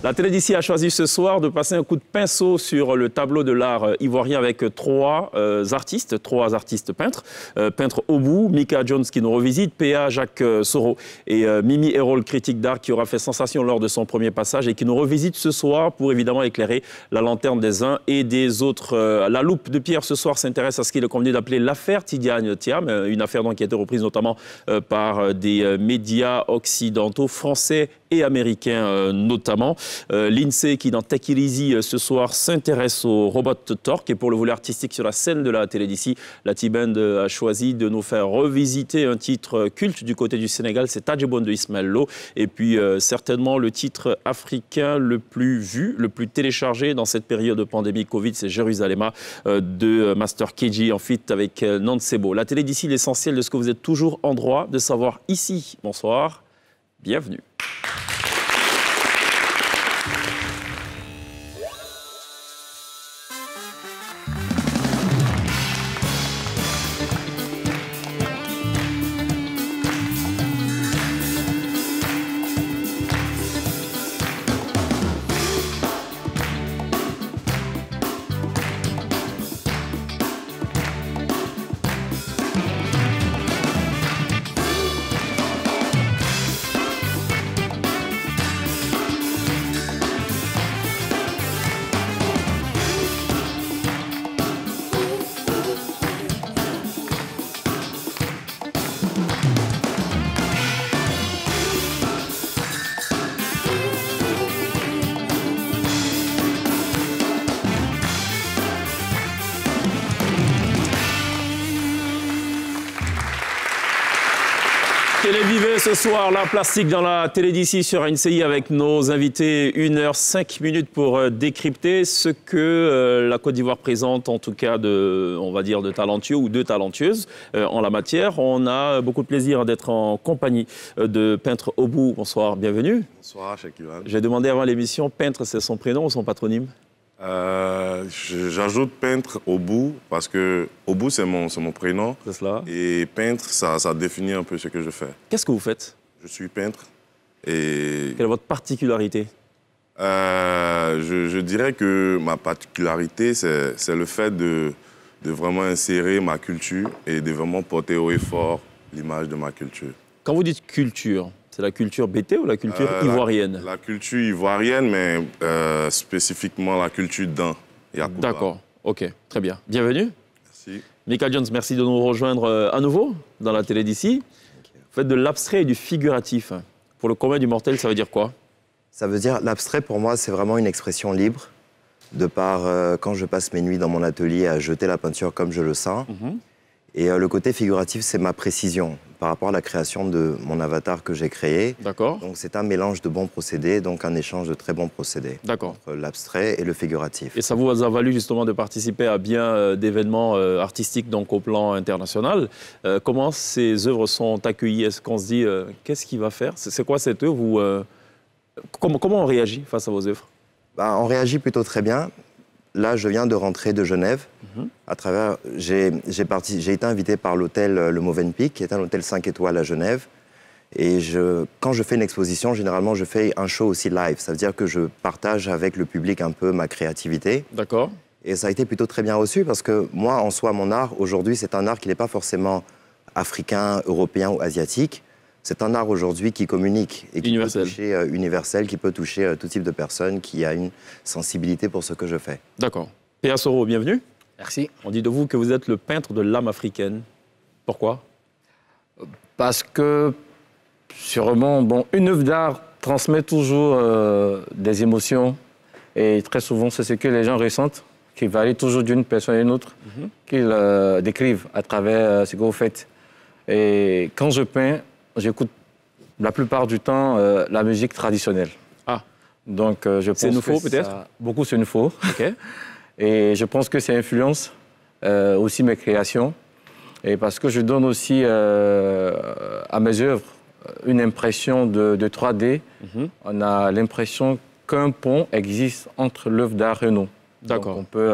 La télé d'ici a choisi ce soir de passer un coup de pinceau sur le tableau de l'art ivoirien avec trois artistes peintres. Peintre Obou, Mika Jones qui nous revisite, PA Jacques Soro et Mimi Erol, critique d'art qui aura fait sensation lors de son premier passage et qui nous revisite ce soir pour évidemment éclairer la lanterne des uns et des autres. La loupe de Pierre ce soir s'intéresse à ce qu'il est convenu d'appeler l'affaire Tidiane Thiam, une affaire donc qui a été reprise notamment par des médias occidentaux, français et américains notamment. L'INSEE qui dans Take It Easy ce soir s'intéresse au robot Torque et pour le volet artistique sur la scène de la télé d'ici, la T-Band a choisi de nous faire revisiter un titre culte du côté du Sénégal, c'est Tadjibon de Ismaël Lo et puis certainement le titre africain le plus vu, le plus téléchargé dans cette période de pandémie Covid, c'est Jérusalem de Master KG en feat avec Nansebo. La télé d'ici, l'essentiel de ce que vous êtes toujours en droit de savoir ici. Bonsoir, bienvenue. Télévivez ce soir, la plastique dans la télé d'ici sur NCI avec nos invités. 1h05 pour décrypter ce que la Côte d'Ivoire présente, en tout cas on va dire de talentueux ou de talentueuses en la matière. On a beaucoup de plaisir d'être en compagnie de Peintre Obou. Bonsoir, bienvenue. Bonsoir, Cheikh Ivan. J'ai demandé avant l'émission, Peintre, c'est son prénom ou son patronyme? J'ajoute Peintre Obou parce que Obou, c'est mon prénom. C'est cela. Et peintre, ça définit un peu ce que je fais. Qu'est-ce que vous faites? Je suis peintre. Et quelle est votre particularité? Je dirais que ma particularité, c'est le fait de vraiment insérer ma culture et de vraiment porter haut et fort l'image de ma culture. Quand vous dites culture, c'est la culture BT ou la culture ivoirienne? La culture ivoirienne, mais spécifiquement la culture d'un. D'accord, ok, très bien. Bienvenue. Merci. Mika Jones, merci de nous rejoindre à nouveau dans la télé d'ici. Vous faites de l'abstrait et du figuratif. Pour le commun du mortel, ça veut dire quoi? Ça veut dire, l'abstrait pour moi, c'est vraiment une expression libre. De par quand je passe mes nuits dans mon atelier à jeter la peinture comme je le sens. Et le côté figuratif, c'est ma précision par rapport à la création de mon avatar que j'ai créé. D'accord. Donc c'est un mélange de bons procédés, donc un échange de très bons procédés. D'accord. Entre l'abstrait et le figuratif. Et ça vous a valu justement de participer à bien d'événements artistiques donc au plan international. Comment ces œuvres sont accueillies? Est-ce qu'on se dit, qu'est-ce qu'il va faire? C'est quoi cette œuvre? Comment on réagit face à vos œuvres? On réagit plutôt très bien. Là, je viens de rentrer de Genève. À travers, j'ai été invité par l'hôtel Le Movenpick, qui est un hôtel 5 étoiles à Genève. Et quand je fais une exposition, généralement, je fais un show aussi live. Ça veut dire que je partage avec le public un peu ma créativité. D'accord. Et ça a été plutôt très bien reçu parce que moi, en soi, mon art, aujourd'hui, c'est un art qui n'est pas forcément africain, européen ou asiatique. C'est un art aujourd'hui qui communique et qui peut toucher universel, qui peut toucher tout type de personnes, qui a une sensibilité pour ce que je fais. D'accord. P.A. Soro, bienvenue. Merci. On dit de vous que vous êtes le peintre de l'âme africaine. Pourquoi? Parce que, sûrement, une œuvre d'art transmet toujours des émotions. Et très souvent, c'est ce que les gens ressentent, qui varie toujours d'une personne à une autre, qu'ils décrivent à travers ce que vous faites. Et quand je peins, j'écoute la plupart du temps la musique traditionnelle. Ah. Donc, je pense c'est nouveau peut-être? Beaucoup c'est nouveau. Ok. Et je pense que ça influence aussi mes créations. Et parce que je donne aussi à mes œuvres une impression de 3D. On a l'impression qu'un pont existe entre l'œuvre d'art et nous. D'accord. On peut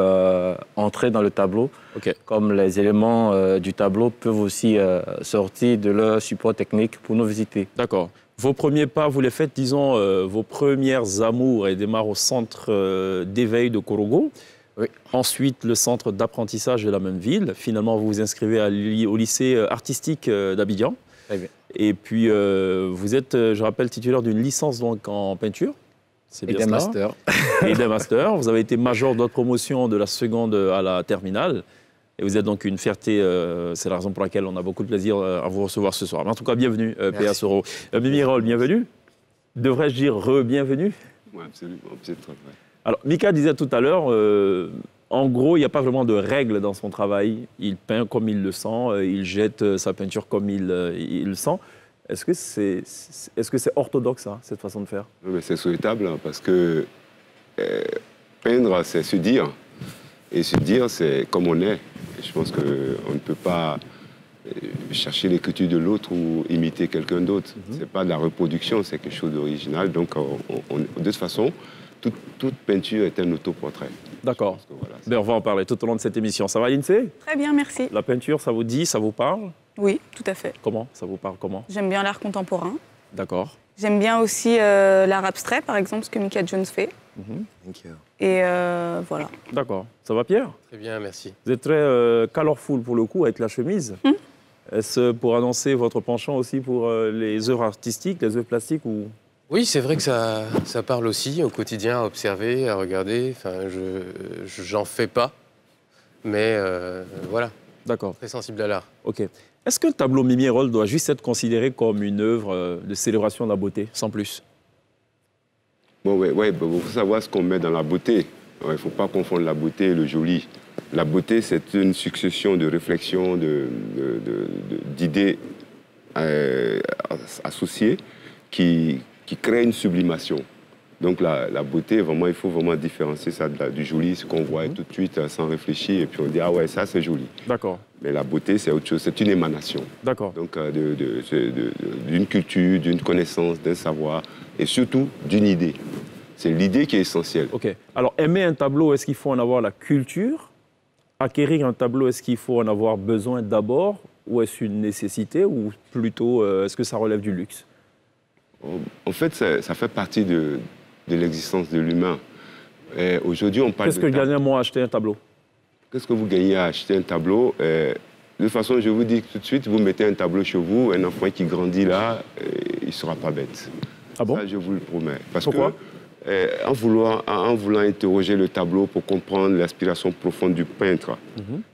entrer dans le tableau, comme les éléments du tableau peuvent aussi sortir de leur support technique pour nous visiter. D'accord. Vos premiers pas, vous les faites, disons, vos premières amours, elles démarrent au centre d'éveil de Korogo. Oui. Ensuite, le centre d'apprentissage de la même ville. Finalement, vous vous inscrivez au lycée artistique d'Abidjan. Très bien. Et puis, vous êtes, je rappelle, titulaire d'une licence donc, en peinture. C'est Et bien des cela. masters. Et d'un master. Vous avez été major d'autres promotions de la seconde à la terminale. Et vous êtes donc une fierté, c'est la raison pour laquelle on a beaucoup de plaisir à vous recevoir ce soir. Mais en tout cas, bienvenue, P.A. Soro. Mimi Roll, bienvenue. Devrais-je dire re-bienvenue? Oui, absolument, c'est très vrai. Alors, Mika disait tout à l'heure, en gros, il n'y a pas vraiment de règles dans son travail. Il peint comme il le sent, il jette sa peinture comme il le sent. Est-ce que c'est orthodoxe, ça, cette façon de faire? Oui, mais c'est souhaitable hein, parce que peindre, c'est se dire. Et se dire, c'est comme on est. Et je pense qu'on ne peut pas chercher l'écriture de l'autre ou imiter quelqu'un d'autre. Ce n'est pas de la reproduction, c'est quelque chose d'original. Donc, de toute façon, toute peinture est un autoportrait. D'accord. Voilà, Ben, on va en parler tout au long de cette émission. Ça va, Lindsay? Très bien, merci. La peinture, ça vous dit, ça vous parle? Oui, tout à fait. Comment? Ça vous parle comment? J'aime bien l'art contemporain. D'accord. J'aime bien aussi l'art abstrait, par exemple, ce que Mika Jones fait. Thank you. Et voilà. D'accord. Ça va, Pierre? Très bien, merci. Vous êtes très colorful pour le coup, avec la chemise. Est-ce pour annoncer votre penchant aussi pour les œuvres artistiques, les œuvres plastiques ou... Oui, c'est vrai que ça parle aussi au quotidien, à observer, à regarder. Enfin, j'en fais pas, mais voilà, D'accord. très sensible à l'art. Ok. Est-ce qu'un tableau Mimi Roll doit juste être considéré comme une œuvre de célébration de la beauté, sans plus? Bon, il faut savoir ce qu'on met dans la beauté. Il ne faut pas confondre la beauté et le joli. La beauté, c'est une succession de réflexions, d'idées associées qui créent une sublimation. Donc la beauté, vraiment, il faut vraiment différencier ça du joli, ce qu'on voit tout de suite sans réfléchir, et puis on dit, ah ouais, ça c'est joli. D'accord. Mais la beauté, c'est autre chose, c'est une émanation. D'accord. Donc d'une culture, d'une connaissance, d'un savoir, et surtout d'une idée. C'est l'idée qui est essentielle. Ok. Alors, aimer un tableau, est-ce qu'il faut en avoir la culture? Acquérir un tableau, est-ce qu'il faut en avoir besoin d'abord? Ou est-ce une nécessité? Ou plutôt, est-ce que ça relève du luxe? En fait, ça fait partie de l'existence de l'humain. Aujourd'hui, on parle Qu'est-ce que gagne moi à acheter un tableau? Qu'est-ce que vous gagnez à acheter un tableau? De toute façon, je vous dis tout de suite, vous mettez un tableau chez vous, un enfant qui grandit là, il ne sera pas bête. Ah bon? Ça, je vous le promets. Parce Pourquoi? en voulant interroger le tableau pour comprendre l'aspiration profonde du peintre,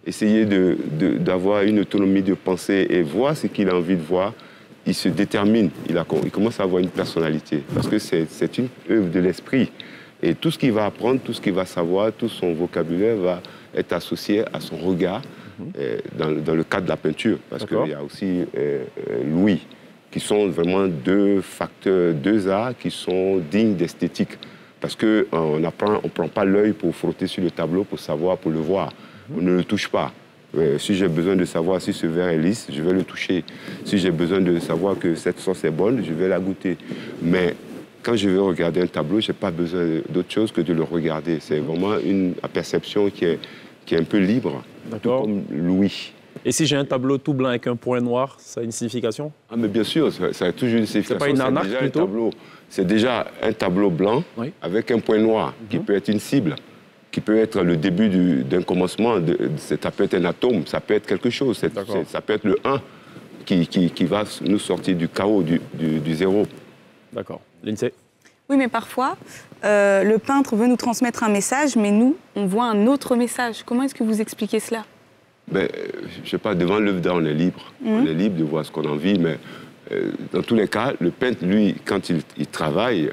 essayer d'avoir une autonomie de pensée et voir ce qu'il a envie de voir, il se détermine, il commence à avoir une personnalité. Parce que c'est une œuvre de l'esprit. Et tout ce qu'il va apprendre, tout ce qu'il va savoir, tout son vocabulaire va être associé à son regard dans le cadre de la peinture. Parce qu'il y a aussi l'ouïe, qui sont vraiment deux facteurs, deux arts qui sont dignes d'esthétique. Parce qu'on ne prend pas l'œil pour frotter sur le tableau, pour savoir, pour le voir. On ne le touche pas. Si j'ai besoin de savoir si ce verre est lisse, je vais le toucher. Si j'ai besoin de savoir que cette sauce est bonne, je vais la goûter. Mais quand je veux regarder un tableau, je n'ai pas besoin d'autre chose que de le regarder. C'est vraiment une perception qui est un peu libre, tout comme l'ouïe. Et si j'ai un tableau tout blanc avec un point noir, ça a une signification? Ah, mais bien sûr, ça a toujours une signification. C'est pas une arnaque plutôt? C'est déjà un tableau blanc avec un point noir qui peut être une cible, qui peut être le début d'un commencement. Ça peut être un atome, ça peut être quelque chose. Ça peut être le 1 qui va nous sortir du chaos, du zéro. D'accord. Lindsay? Oui, mais parfois, le peintre veut nous transmettre un message, mais nous, on voit un autre message. Comment est-ce que vous expliquez cela? Je ne sais pas, devant l'œuvre d'art, on est libre. On est libre de voir ce qu'on a envie, mais dans tous les cas, le peintre, lui, quand il travaille,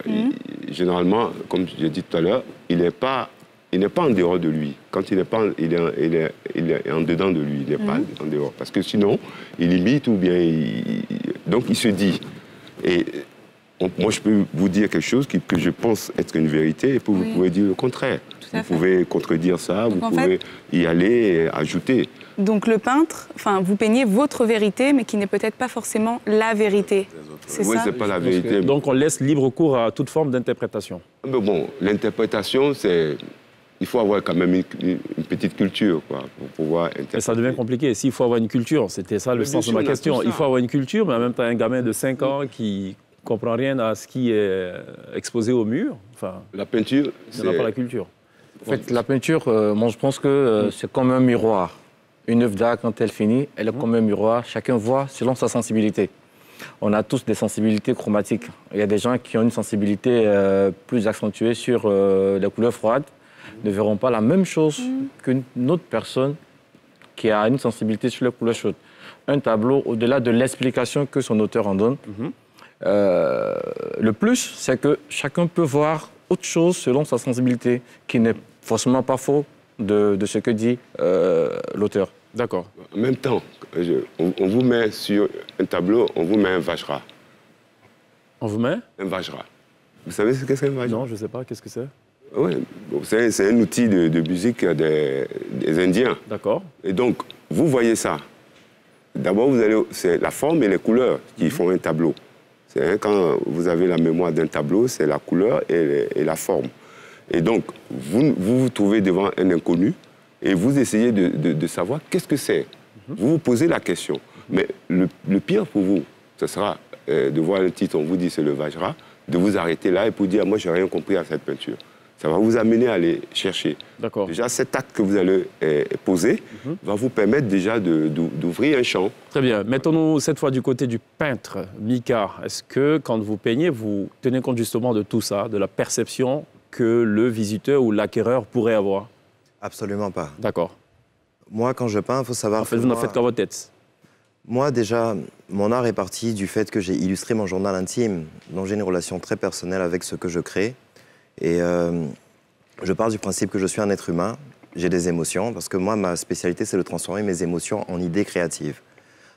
généralement, comme j'ai dit tout à l'heure, il n'est pas en dehors de lui. Quand il est en dedans de lui, il n'est pas en dehors. Parce que sinon, il imite ou bien donc il se dit. Et moi, je peux vous dire quelque chose que je pense être une vérité, et puis vous pouvez dire le contraire. Vous pouvez contredire ça, vous pouvez y aller et ajouter. Donc le peintre, vous peignez votre vérité, mais qui n'est peut-être pas forcément la vérité. C'est ça? Oui, c'est pas la vérité. Donc on laisse libre cours à toute forme d'interprétation. Mais bon, l'interprétation, c'est... Il faut avoir quand même une petite culture, quoi, pour pouvoir interpréter. Mais ça devient compliqué. S'il faut avoir une culture, c'était ça le sens de ma question. Il faut avoir une culture, mais en même temps, un gamin de 5 ans qui comprend rien à ce qui est exposé au mur. Enfin, La peinture, il n'y en a pas la culture. En fait, la peinture, moi je pense que c'est comme un miroir. Une œuvre d'art, quand elle finit, elle est comme un miroir. Chacun voit selon sa sensibilité. On a tous des sensibilités chromatiques. Il y a des gens qui ont une sensibilité plus accentuée sur les couleurs froides, ne verront pas la même chose qu'une autre personne qui a une sensibilité sur les couleurs chaudes. Un tableau, au-delà de l'explication que son auteur en donne, le plus, c'est que chacun peut voir autre chose selon sa sensibilité, qui n'est forcément pas faux de ce que dit l'auteur. D'accord. En même temps, on vous met sur un tableau, on vous met un vajra. On vous met? Un vajra. Vous savez ce que c'est un vajra? Non, je ne sais pas. Qu'est-ce que c'est? Oui, bon, c'est un outil de musique des Indiens. D'accord. Et donc, vous voyez ça. D'abord, c'est la forme et les couleurs qui font un tableau. Quand vous avez la mémoire d'un tableau, c'est la couleur et la forme. Et donc, vous trouvez devant un inconnu et vous essayez de savoir qu'est-ce que c'est. Vous vous posez la question. Mais le pire pour vous, ce sera de voir le titre, on vous dit c'est le Vajra, de vous arrêter là et pour dire, moi, je n'ai rien compris à cette peinture. Ça va vous amener à aller chercher. D'accord. Déjà, cet acte que vous allez poser va vous permettre déjà d'ouvrir un champ. Très bien. Mettons-nous cette fois du côté du peintre, Mika. Est-ce que quand vous peignez, vous tenez compte justement de tout ça, de la perception que le visiteur ou l'acquéreur pourrait avoir? Absolument pas. D'accord. Moi, quand je peins, il faut savoir... En fait, vous n'en faites qu'à votre tête. Moi, déjà, mon art est parti du fait que j'ai illustré mon journal intime, dont j'ai une relation très personnelle avec ce que je crée. Et je pars du principe que je suis un être humain, j'ai des émotions, parce que moi, ma spécialité, c'est de transformer mes émotions en idées créatives.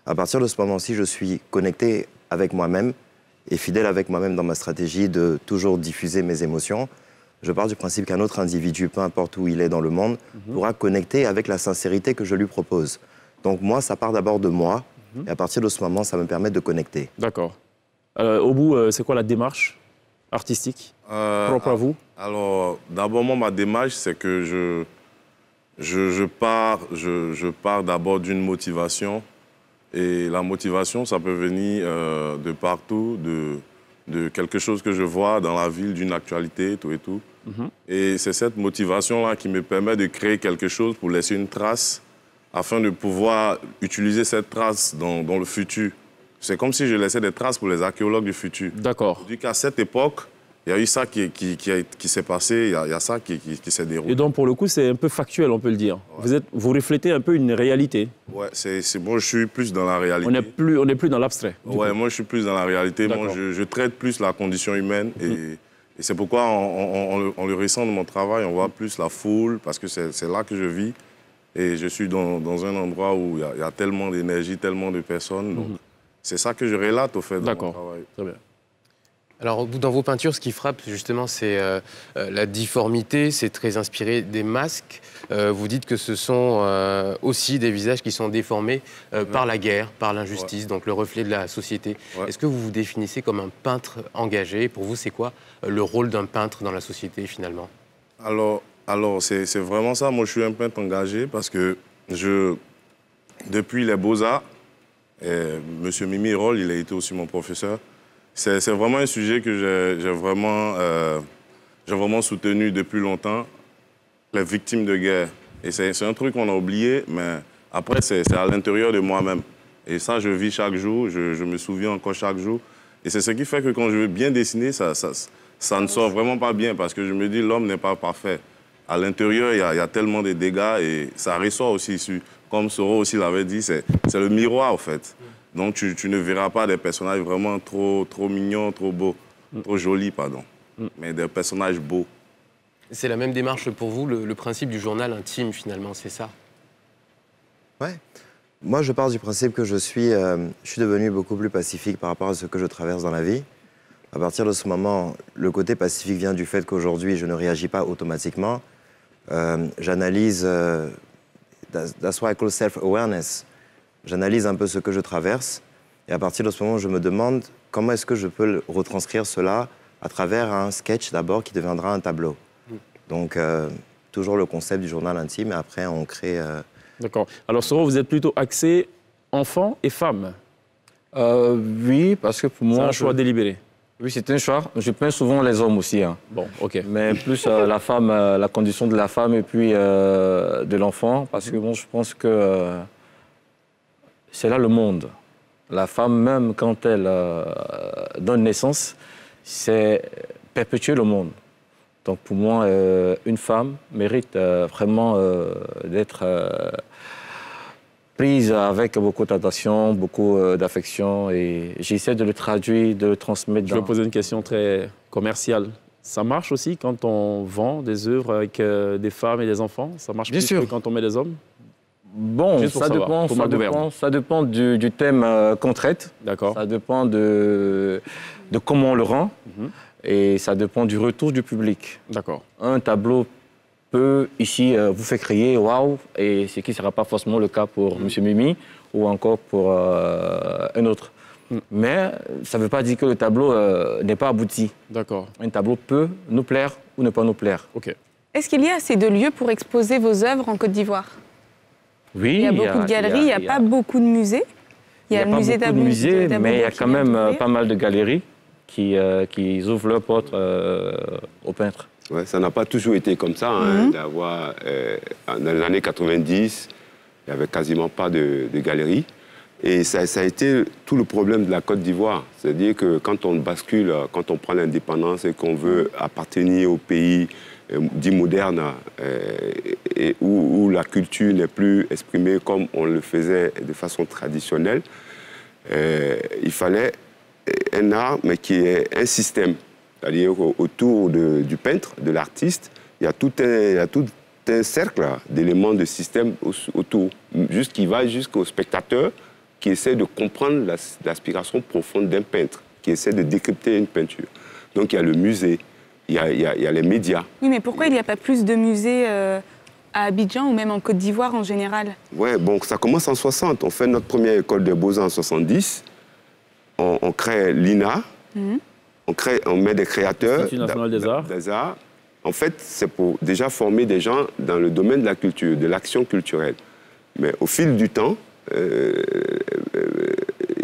À partir de ce moment-ci, je suis connecté avec moi-même et fidèle avec moi-même dans ma stratégie de toujours diffuser mes émotions. Je pars du principe qu'un autre individu, peu importe où il est dans le monde, pourra connecter avec la sincérité que je lui propose. Donc moi, ça part d'abord de moi, et à partir de ce moment, ça me permet de connecter. D'accord. Au bout, c'est quoi la démarche artistique propre à vous? Alors, d'abord, moi, ma démarche, c'est que je pars d'abord d'une motivation. Et la motivation, ça peut venir de partout, de quelque chose que je vois dans la ville, d'une actualité, tout et tout. Et c'est cette motivation-là qui me permet de créer quelque chose pour laisser une trace, afin de pouvoir utiliser cette trace dans le futur. C'est comme si je laissais des traces pour les archéologues du futur. D'accord. Du qu'à cette époque, il y a eu ça qui s'est passé, il y a ça qui s'est déroulé. Et donc, pour le coup, c'est un peu factuel, on peut le dire. Ouais. Vous reflétez un peu une réalité. Ouais, moi, je suis plus dans la réalité. On n'est plus dans l'abstrait. Ouais, moi, je suis plus dans la réalité. Moi, je traite plus la condition humaine. Et c'est pourquoi, en le récent de mon travail, on voit plus la foule, parce que c'est là que je vis. Et je suis dans un endroit où il y a tellement d'énergie, tellement de personnes. Donc, c'est ça que je relate, au fait, dans mon travail. Très bien. Alors, dans vos peintures, ce qui frappe, justement, c'est la difformité. C'est très inspiré des masques. Vous dites que ce sont aussi des visages qui sont déformés par la guerre, par l'injustice, donc le reflet de la société. Est-ce que vous vous définissez comme un peintre engagé? Pour vous, c'est quoi le rôle d'un peintre dans la société, finalement? Alors c'est vraiment ça. Moi, je suis un peintre engagé parce que depuis les Beaux-Arts, M. Mimi Roll, il a été aussi mon professeur. C'est vraiment un sujet que j'ai vraiment soutenu depuis longtemps, les victimes de guerre. Et c'est un truc qu'on a oublié, mais après, c'est à l'intérieur de moi-même. Et ça, je vis chaque jour, je me souviens encore chaque jour. Et c'est ce qui fait que quand je veux bien dessiner, ça ne sort vraiment pas bien, parce que je me dis, l'homme n'est pas parfait. À l'intérieur, il y a tellement de dégâts et ça ressort aussi. Comme Soro aussi l'avait dit, c'est le miroir, en fait. Donc, tu ne verras pas des personnages vraiment trop mignons, trop beaux, trop jolis, pardon, mais des personnages beaux. C'est la même démarche pour vous, le principe du journal intime, finalement, c'est ça? Ouais. Moi, je pars du principe que je suis devenu beaucoup plus pacifique par rapport à ce que je traverse dans la vie. À partir de ce moment, le côté pacifique vient du fait qu'aujourd'hui, je ne réagis pas automatiquement. J'analyse, that's why I call self-awareness. J'analyse un peu ce que je traverse. Et à partir de ce moment, je me demande comment est-ce que je peux retranscrire cela à travers un sketch d'abord qui deviendra un tableau. Donc, toujours le concept du journal intime, et après, on crée... D'accord. Alors, Soro, vous êtes plutôt axé enfant et femme? Oui, parce que pour moi... C'est un choix délibéré? Oui, c'est un choix. Je peins souvent les hommes aussi. Hein. Bon, ok. Mais plus la femme, la condition de la femme et puis de l'enfant. Parce que bon, je pense que c'est là le monde. La femme, même quand elle donne naissance, c'est perpétuer le monde. Donc pour moi, une femme mérite vraiment d'être prise avec beaucoup d'attention, beaucoup d'affection. Et j'essaie de le traduire, de le transmettre. Je vais poser une question très commerciale. Ça marche aussi quand on vend des œuvres avec des femmes et des enfants? Ça marche Bien plus sûr. que quand on met des hommes? Bon, Juste pour savoir, pour ma gouverne. ça dépend du thème qu'on traite. D'accord. Ça dépend de comment on le rend. Et ça dépend du retour du public. D'accord. Un tableau peut, ici, vous faire crier « waouh », et ce qui ne sera pas forcément le cas pour M. Mimi ou encore pour un autre. Mais ça ne veut pas dire que le tableau n'est pas abouti. D'accord. Un tableau peut nous plaire ou ne pas nous plaire. Ok. Est-ce qu'il y a assez de lieux pour exposer vos œuvres en Côte d'Ivoire? Oui, Il y a beaucoup de galeries, il n'y a pas beaucoup de musées. Il y a le musée pas beaucoup de musées, mais il y a quand même pas mal de galeries qui ouvrent leurs portes aux peintres. Ouais, ça n'a pas toujours été comme ça. D'avoir, dans les années 90, il n'y avait quasiment pas de galeries. Et ça a été tout le problème de la Côte d'Ivoire. C'est-à-dire que quand on bascule, quand on prend l'indépendance et qu'on veut appartenir au pays dit moderne, et où la culture n'est plus exprimée comme on le faisait de façon traditionnelle, il fallait un art, mais qui est un système. C'est-à-dire autour du peintre, de l'artiste, il y a tout un cercle d'éléments de système autour, qui va jusqu'au spectateur qui essaie de comprendre l'aspiration profonde d'un peintre, qui essaie de décrypter une peinture. Donc il y a le musée, il y a les médias. Oui, mais pourquoi il n'y a pas plus de musées à Abidjan ou même en Côte d'Ivoire en général? Ouais, bon, ça commence en 60. On fait notre première école de beaux-arts en 70. On crée l'INA. On met des créateurs. L'Institut national des arts. En fait, c'est pour déjà former des gens dans le domaine de la culture, de l'action culturelle. Mais au fil du temps,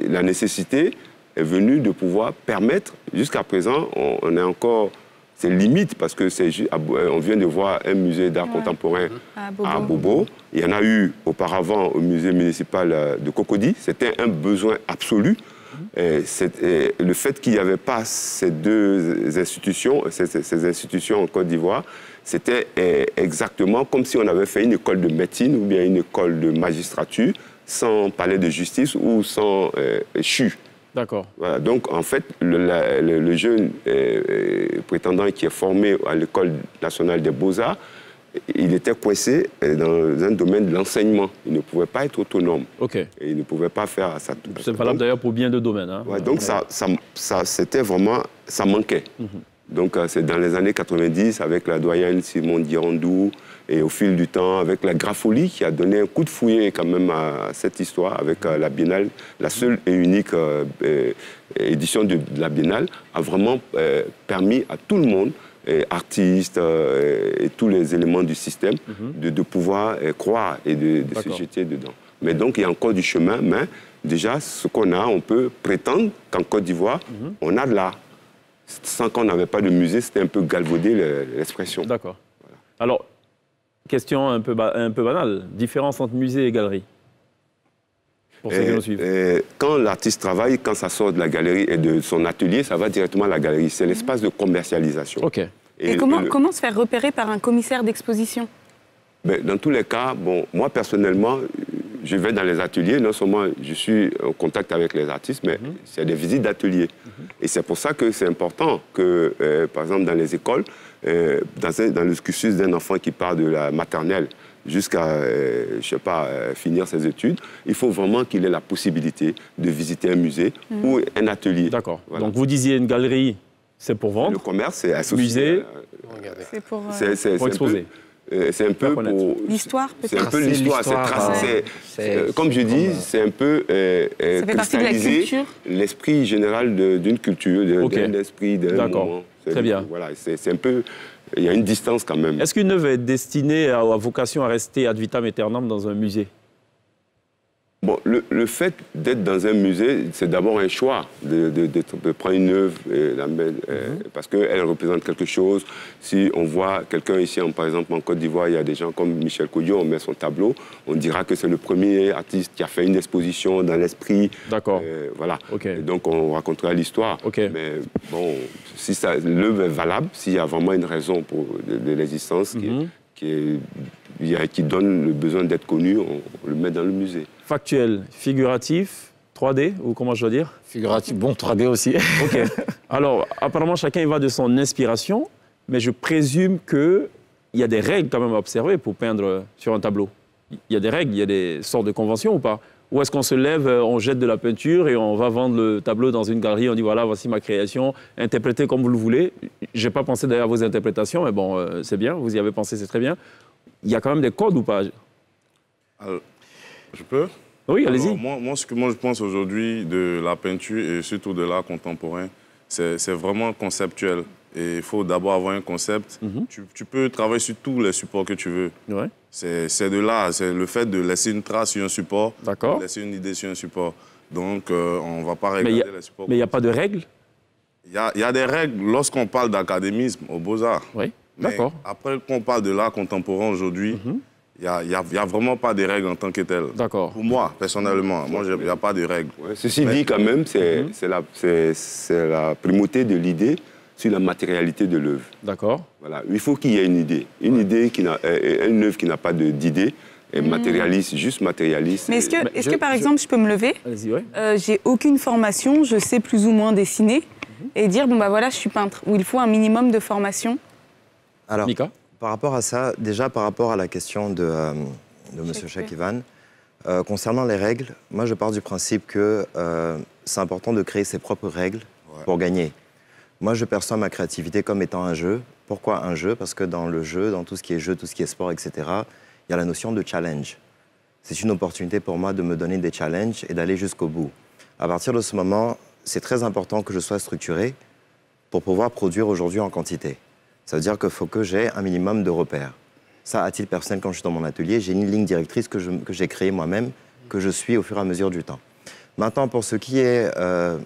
la nécessité est venue de pouvoir permettre, jusqu'à présent, on est encore, c'est limite parce que on vient de voir un musée d'art contemporain à Bobo. Il y en a eu auparavant au musée municipal de Cocody. C'était un besoin absolu. Le fait qu'il n'y avait pas ces deux institutions, ces institutions en Côte d'Ivoire, c'était exactement comme si on avait fait une école de médecine ou bien une école de magistrature sans palais de justice ou sans CHU. D'accord. Voilà, donc, en fait, le jeune prétendant qui est formé à l'École nationale des beaux-arts, il était coincé dans un domaine de l'enseignement. Il ne pouvait pas être autonome. Ok. Et il ne pouvait pas faire ça. C'est valable d'ailleurs pour bien de domaines. Hein. Ouais, donc, c'était vraiment... Ça manquait. Donc, c'est dans les années 90, avec la doyenne Simone Dirandou, et au fil du temps, avec la grapholie qui a donné un coup de fouet quand même à cette histoire, avec la Biennale, la seule et unique édition de la Biennale, a vraiment permis à tout le monde, artistes et tous les éléments du système, de pouvoir croire et de se jeter dedans. Mais donc, il y a encore du chemin, mais déjà, ce qu'on a, on peut prétendre qu'en Côte d'Ivoire, on a de l'art. Sans qu'on n'avait pas de musée, c'était un peu galvaudé l'expression. D'accord. Voilà. Alors, question un peu banale. Différence entre musée et galerie? Pour ceux qui nous suivent. Quand l'artiste travaille, quand ça sort de la galerie et de son atelier, ça va directement à la galerie. C'est l'espace de commercialisation. OK. Et comment se faire repérer par un commissaire d'exposition? Dans tous les cas, bon, moi personnellement, je vais dans les ateliers. Non seulement je suis en contact avec les artistes, mais c'est des visites d'ateliers. Et c'est pour ça que c'est important que, par exemple, dans les écoles, dans le cursus d'un enfant qui part de la maternelle jusqu'à, je sais pas, finir ses études, il faut vraiment qu'il ait la possibilité de visiter un musée ou un atelier. D'accord. Voilà. Donc vous disiez une galerie, c'est pour vendre. Le commerce, c'est associé. Musée, c'est pour exposer. C'est un peu pour... L'histoire, peut-être. C'est un peu l'histoire. Comme je dis, c'est un peu cristalliser l'esprit général d'une culture, d'un esprit, d'un moment. Très bien. Voilà, c'est un peu... Il y a une distance quand même. Est-ce qu'une œuvre est destinée à vocation à rester ad vitam aeternam dans un musée? Bon, le fait d'être dans un musée, c'est d'abord un choix de prendre une œuvre et la mettre, parce qu'elle représente quelque chose. Si on voit quelqu'un ici, par exemple en Côte d'Ivoire, il y a des gens comme Michel Kodjo, on met son tableau, on dira que c'est le premier artiste qui a fait une exposition dans l'esprit. D'accord. Voilà. Okay. Et donc on racontera l'histoire. Okay. Mais bon, si l'œuvre est valable, s'il y a vraiment une raison pour de l'existence qui donne le besoin d'être connu, on le met dans le musée. Factuel, figuratif, 3D, ou comment je dois dire? Figuratif, bon, 3D aussi. OK. Alors, apparemment, chacun y va de son inspiration, mais je présume qu'il y a des règles quand même à observer pour peindre sur un tableau. Il y a des règles, il y a des sortes de conventions ou pas? Ou est-ce qu'on se lève, on jette de la peinture et on va vendre le tableau dans une galerie, on dit voilà, voici ma création, interprétez comme vous le voulez. Je n'ai pas pensé d'ailleurs à vos interprétations, mais bon, c'est bien, vous y avez pensé, c'est très bien. Il y a quand même des codes ou pas? Alors, je peux? Oui, allez-y. Moi, ce que je pense aujourd'hui de la peinture et surtout de l'art contemporain, c'est vraiment conceptuel. Et il faut d'abord avoir un concept. Tu peux travailler sur tous les supports que tu veux. Ouais. C'est de l'art, c'est le fait de laisser une trace sur un support, de laisser une idée sur un support. Donc, on ne va pas regarder les supports. Mais il n'y a pas de règles? Il y a des règles lorsqu'on parle d'académisme aux Beaux-Arts. Oui, d'accord. Après qu'on parle de l'art contemporain aujourd'hui, il n'y a vraiment pas de règles en tant que telles. D'accord. Pour moi, personnellement, il n'y a pas de règles. Ouais, ceci dit, quand même, c'est la primauté de l'idée sur la matérialité de l'œuvre. D'accord. Voilà. Il faut qu'il y ait une idée. Une œuvre qui n'a pas d'idée est matérialiste, juste matérialiste. Mais est-ce que, par exemple, je peux me lever? Allez-y, oui. J'ai aucune formation, je sais plus ou moins dessiner, et dire, bon, bah voilà, je suis peintre, ou il faut un minimum de formation? Alors, Mika? par rapport à ça, déjà par rapport à la question de M. Cheikh Ivan, concernant les règles, moi je pars du principe que c'est important de créer ses propres règles pour gagner. Moi je perçois ma créativité comme étant un jeu. Pourquoi un jeu? Parce que dans le jeu, dans tout ce qui est jeu, tout ce qui est sport, etc., il y a la notion de challenge. C'est une opportunité pour moi de me donner des challenges et d'aller jusqu'au bout. À partir de ce moment, c'est très important que je sois structuré pour pouvoir produire aujourd'hui en quantité. Ça veut dire qu'il faut que j'ai un minimum de repères. Ça, à titre personnel, quand je suis dans mon atelier, j'ai une ligne directrice que j'ai créée moi-même, que je suis au fur et à mesure du temps. Maintenant, pour ce qui est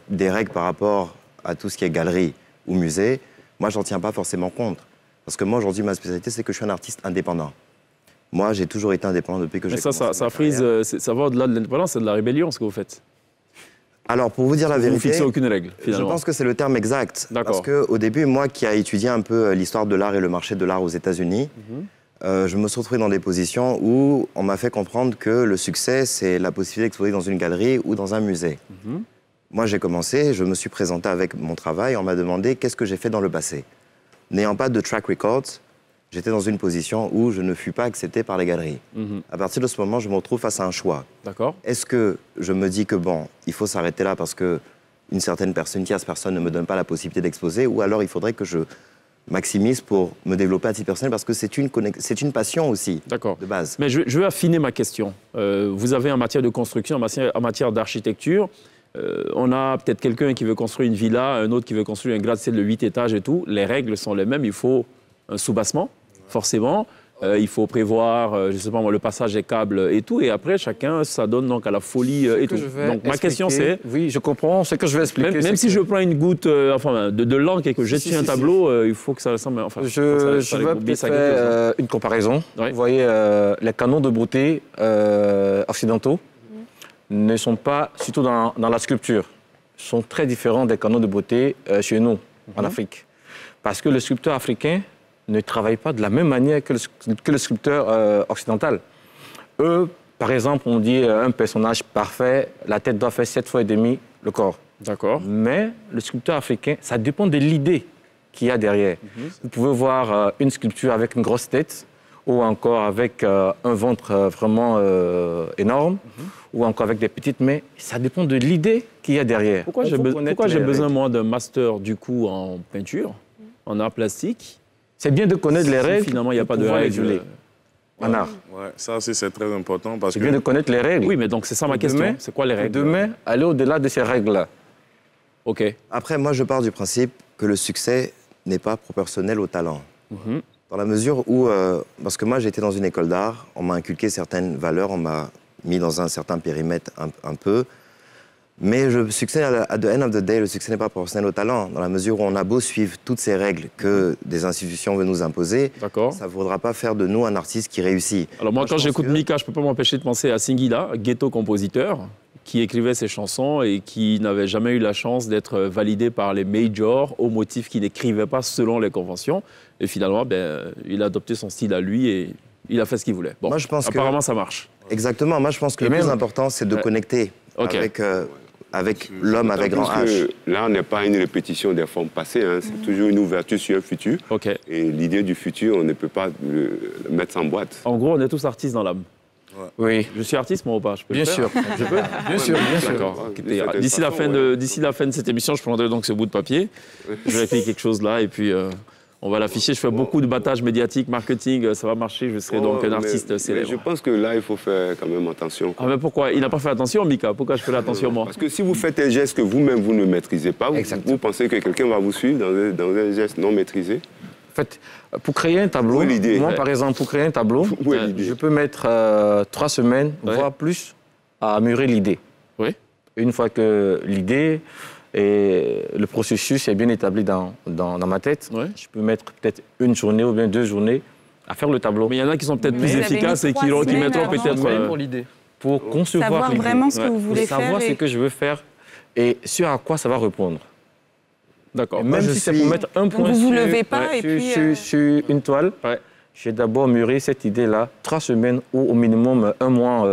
des règles par rapport à tout ce qui est galerie ou musée, moi, je n'en tiens pas forcément compte. Parce que moi, aujourd'hui, ma spécialité, c'est que je suis un artiste indépendant. Moi, j'ai toujours été indépendant depuis que j'ai commencé. Mais ça frise, ça va au-delà de l'indépendance, c'est de la rébellion, ce que vous faites. Alors, pour vous dire la vérité, vous ne fixez aucune règle, finalement. Je pense que c'est le terme exact. Parce qu'au début, moi qui ai étudié un peu l'histoire de l'art et le marché de l'art aux États-Unis, je me suis retrouvé dans des positions où on m'a fait comprendre que le succès, c'est la possibilité d'exposer dans une galerie ou dans un musée. Moi, j'ai commencé, je me suis présenté avec mon travail, on m'a demandé qu'est-ce que j'ai fait dans le passé. N'ayant pas de track record, j'étais dans une position où je ne fus pas accepté par les galeries. À partir de ce moment, je me retrouve face à un choix. D'accord. Est-ce que je me dis que, bon, il faut s'arrêter là parce qu'une certaine personne, une tierce personne ne me donne pas la possibilité d'exposer, ou alors il faudrait que je maximise pour me développer à titre personnel parce que c'est une passion aussi, de base. Mais je veux affiner ma question. Vous avez en matière de construction, en matière d'architecture, on a peut-être quelqu'un qui veut construire une villa, un autre qui veut construire un gratte-ciel de 8 étages et tout. Les règles sont les mêmes. Il faut un soubassement, forcément. Il faut prévoir, je sais pas moi, le passage des câbles et tout. Et après, chacun, ça donne donc à la folie et tout. Donc ma question, c'est... Oui, je comprends. Ce que je vais expliquer... Même si je prends une goutte de l'encre et que je jette sur un tableau, il faut que ça ressemble... Enfin, je vais peut-être faire une comparaison. Vous voyez, les canons de beauté occidentaux ne sont pas, surtout dans la sculpture, sont très différents des canons de beauté chez nous, en Afrique. Parce que le sculpteur africain ne travaille pas de la même manière que le sculpteur occidental. Eux, par exemple, on dit un personnage parfait, la tête doit faire 7 fois et demi le corps. D'accord. Mais le sculpteur africain, ça dépend de l'idée qu'il y a derrière. Vous pouvez voir une sculpture avec une grosse tête, ou encore avec un ventre vraiment énorme, ou encore avec des petites mains. Ça dépend de l'idée qu'il y a derrière. Pourquoi j'ai besoin, moi, d'un master, du coup, en peinture, en art plastique? C'est bien de connaître les règles. Finalement, il n'y a pas de règles en art. Ouais, ça aussi, c'est très important parce que... C'est bien de connaître les règles. Oui, mais donc c'est ça ma question. C'est quoi les règles? Demain, aller au-delà de ces règles-là. OK. Après, moi, je pars du principe que le succès n'est pas proportionnel au talent. Dans la mesure où... parce que moi, j'étais dans une école d'art, on m'a inculqué certaines valeurs, on m'a mis dans un certain périmètre un peu. Mais le succès, à the end of the day, le succès n'est pas proportionnel au talent. Dans la mesure où on a beau suivre toutes ces règles que des institutions veulent nous imposer, ça ne voudra pas faire de nous un artiste qui réussit. Alors moi, quand j'écoute Mika, je ne peux pas m'empêcher de penser à Singila, ghetto-compositeur, qui écrivait ses chansons et qui n'avait jamais eu la chance d'être validé par les majors au motif qu'il n'écrivait pas selon les conventions. Et finalement, il a adopté son style à lui et il a fait ce qu'il voulait. Bon, moi, je pense apparemment, ça marche. Exactement. Moi, je pense que le plus important, c'est de connecter avec l'homme avec grand H. Là, on n'est pas une répétition des formes passées. Hein. C'est toujours une ouverture sur un futur. Et l'idée du futur, on ne peut pas le mettre en boîte. En gros, on est tous artistes dans l'âme. Oui. Je suis artiste, moi, ou pas? Je peux bien sûr. Je peux bien sûr. D'accord. D'ici la fin de cette émission, je prendrai donc ce bout de papier. Je vais écrire quelque chose là et puis on va l'afficher. Je fais beaucoup de battage médiatique, marketing, ça va marcher. Je serai donc un artiste célèbre. Je pense que là, il faut faire quand même attention. Ah, mais pourquoi? Il n'a pas fait attention, Mika. Pourquoi je fais attention, moi? Parce que si vous faites un geste que vous-même, vous ne maîtrisez pas, vous pensez que quelqu'un va vous suivre dans un geste non maîtrisé. En fait, pour créer un tableau, moi, par exemple, pour créer un tableau, je peux mettre 3 semaines, voire plus, à mûrir l'idée. Oui. Une fois que l'idée et le processus est bien établi dans ma tête, je peux mettre peut-être 1 journée ou bien 2 journées à faire le tableau. Mais il y en a qui sont peut-être plus efficaces et qui mettront peut-être... pour l'idée. Pour concevoir l'idée. Savoir vraiment ce que vous voulez faire. Savoir ce que je veux faire et sur à quoi ça va répondre. D'accord. Même si c'est pour mettre un point vous levez pas, et puis, sur une toile, j'ai d'abord mûri cette idée-là 3 semaines ou au minimum 1 mois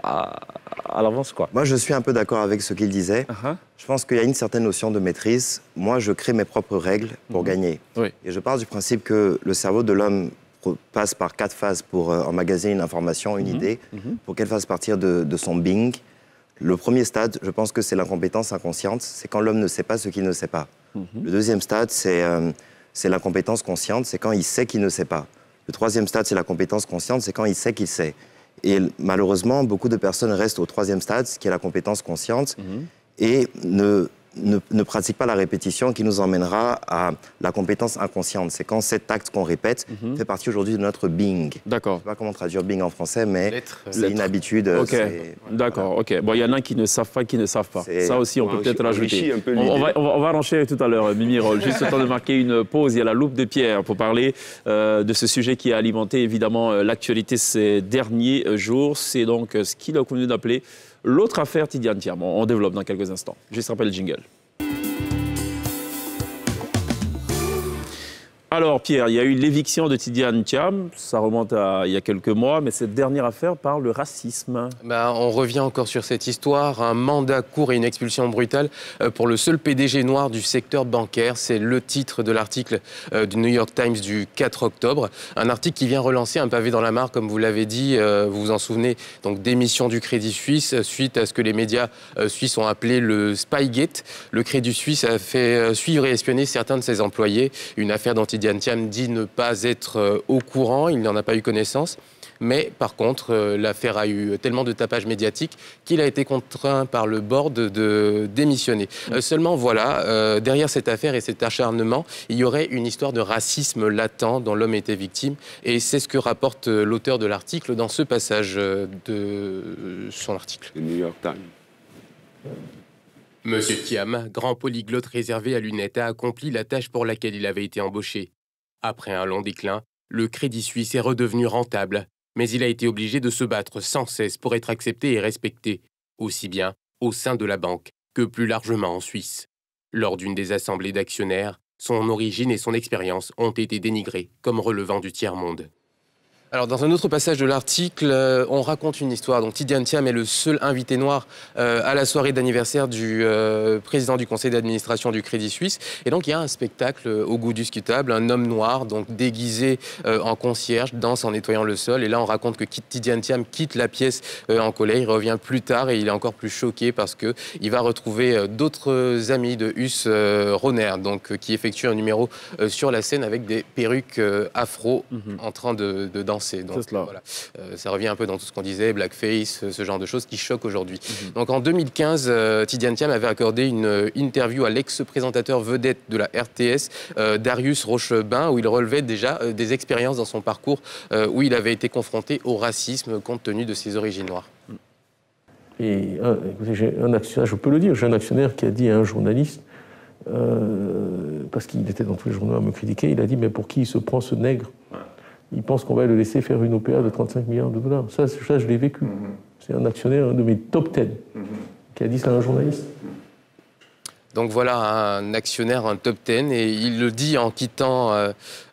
à l'avance. Moi, je suis un peu d'accord avec ce qu'il disait. Je pense qu'il y a une certaine notion de maîtrise. Moi, je crée mes propres règles pour gagner. Et je pars du principe que le cerveau de l'homme passe par 4 phases pour emmagasiner une information, une idée, pour qu'elle fasse partir de son being. Le premier stade, je pense que c'est l'incompétence inconsciente. C'est quand l'homme ne sait pas ce qu'il ne sait pas. Le deuxième stade, c'est la compétence consciente, c'est quand il sait qu'il ne sait pas. Le troisième stade, c'est la compétence consciente, c'est quand il sait qu'il sait. Et malheureusement, beaucoup de personnes restent au troisième stade, qui est la compétence consciente, et ne pratiquent pas la répétition qui nous emmènera à la compétence inconsciente. C'est quand cet acte qu'on répète fait partie aujourd'hui de notre being. D'accord. Je ne sais pas comment traduire being en français, mais c'est une habitude. D'accord, ok. Bon, il y en a qui ne savent pas, qui ne savent pas. Ça aussi, on peut peut-être rajouter. On va enchaîner tout à l'heure, Mimi Roll. Juste le temps de marquer une pause. Il y a la loupe de Pierre pour parler de ce sujet qui a alimenté évidemment l'actualité ces derniers jours. C'est donc ce qu'il a convenu d'appeler l'autre affaire Tidiane Thiam. On développe dans quelques instants. Juste rappelle le jingle. Alors Pierre, il y a eu l'éviction de Tidiane Thiam, ça remonte à il y a quelques mois, mais cette dernière affaire parle de racisme. On revient encore sur cette histoire, un mandat court et une expulsion brutale pour le seul PDG noir du secteur bancaire. C'est le titre de l'article du New York Times du 4 octobre. Un article qui vient relancer un pavé dans la mare, comme vous l'avez dit, vous vous en souvenez, donc démission du Crédit Suisse suite à ce que les médias suisses ont appelé le Spygate. Le Crédit Suisse a fait suivre et espionner certains de ses employés, une affaire dont Tidiane Thiam dit ne pas être au courant, il n'en a pas eu connaissance. Mais par contre, l'affaire a eu tellement de tapage médiatique qu'il a été contraint par le board de démissionner. Seulement voilà, derrière cette affaire et cet acharnement, il y aurait une histoire de racisme latent dont l'homme était victime. Et c'est ce que rapporte l'auteur de l'article dans ce passage de son article. Le New York Times. Monsieur Thiam, grand polyglotte réservé à lunettes, a accompli la tâche pour laquelle il avait été embauché. Après un long déclin, le Crédit Suisse est redevenu rentable, mais il a été obligé de se battre sans cesse pour être accepté et respecté, aussi bien au sein de la banque que plus largement en Suisse. Lors d'une des assemblées d'actionnaires, son origine et son expérience ont été dénigrées comme relevant du tiers-monde. Alors, dans un autre passage de l'article, on raconte une histoire. Donc, Tidiane Thiam est le seul invité noir à la soirée d'anniversaire du président du conseil d'administration du Crédit Suisse. Et donc, il y a un spectacle au goût discutable. Un homme noir, donc déguisé en concierge, danse en nettoyant le sol. Et là, on raconte que Tidiane Thiam quitte la pièce en colère. Il revient plus tard et il est encore plus choqué parce qu'il va retrouver d'autres amis de Huss Rohner, donc, qui effectuent un numéro sur la scène avec des perruques afro en train de danser. Donc, voilà. Ça revient un peu dans tout ce qu'on disait, blackface, ce genre de choses qui choquent aujourd'hui. Donc en 2015, Tidiane Thiam avait accordé une interview à l'ex-présentateur vedette de la RTS, Darius Rochebin, où il relevait déjà des expériences dans son parcours où il avait été confronté au racisme compte tenu de ses origines noires. Et écoutez, j'ai un actionnaire, je peux le dire, j'ai un actionnaire qui a dit à un journaliste, parce qu'il était dans tous les journaux à me critiquer, il a dit, mais pour qui il se prend ce nègre? Il pense qu'on va le laisser faire une OPA de 35 milliards de dollars. Ça je l'ai vécu. C'est un actionnaire, un de mes top 10, qui a dit ça à un journaliste. Donc voilà, un actionnaire, un top 10, et il le dit en quittant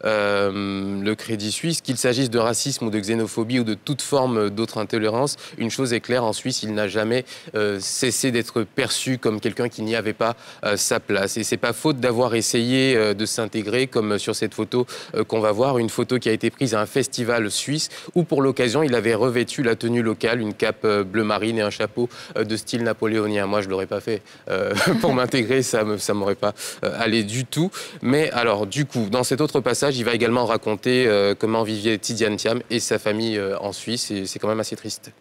le Crédit Suisse, qu'il s'agisse de racisme ou de xénophobie ou de toute forme d'autre intolérance. Une chose est claire, en Suisse, il n'a jamais cessé d'être perçu comme quelqu'un qui n'y avait pas sa place. Et c'est pas faute d'avoir essayé de s'intégrer, comme sur cette photo qu'on va voir, une photo qui a été prise à un festival suisse, où pour l'occasion, il avait revêtu la tenue locale, une cape bleu marine et un chapeau de style napoléonien. Moi, je l'aurais pas fait pour m'intégrer. Ça m'aurait pas allé du tout. Mais alors, du coup, dans cet autre passage, il va également raconter comment vivait Tidiane Thiam et sa famille en Suisse, et c'est quand même assez triste.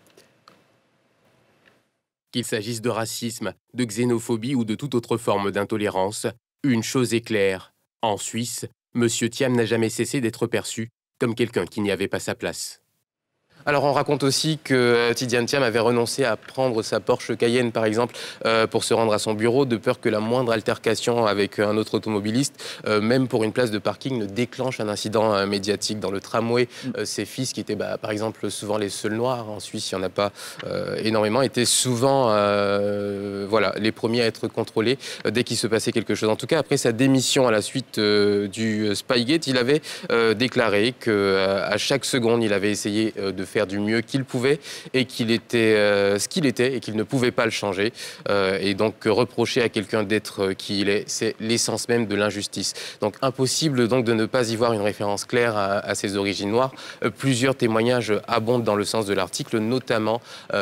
Qu'il s'agisse de racisme, de xénophobie ou de toute autre forme d'intolérance, une chose est claire. En Suisse, M. Thiam n'a jamais cessé d'être perçu comme quelqu'un qui n'y avait pas sa place. Alors on raconte aussi que Tidiane Thiam avait renoncé à prendre sa Porsche Cayenne par exemple pour se rendre à son bureau, de peur que la moindre altercation avec un autre automobiliste, même pour une place de parking, ne déclenche un incident médiatique. Dans le tramway, ses fils, qui étaient par exemple souvent les seuls noirs, en Suisse il n'y en a pas énormément, étaient souvent voilà, les premiers à être contrôlés dès qu'il se passait quelque chose. En tout cas, après sa démission à la suite du Spygate, il avait déclaré qu'à chaque seconde, il avait essayé de faire du mieux qu'il pouvait et qu'il était ce qu'il était et qu'il ne pouvait pas le changer. Et donc reprocher à quelqu'un d'être qui il est, c'est l'essence même de l'injustice. Donc impossible donc de ne pas y voir une référence claire à ses origines noires. Plusieurs témoignages abondent dans le sens de l'article, notamment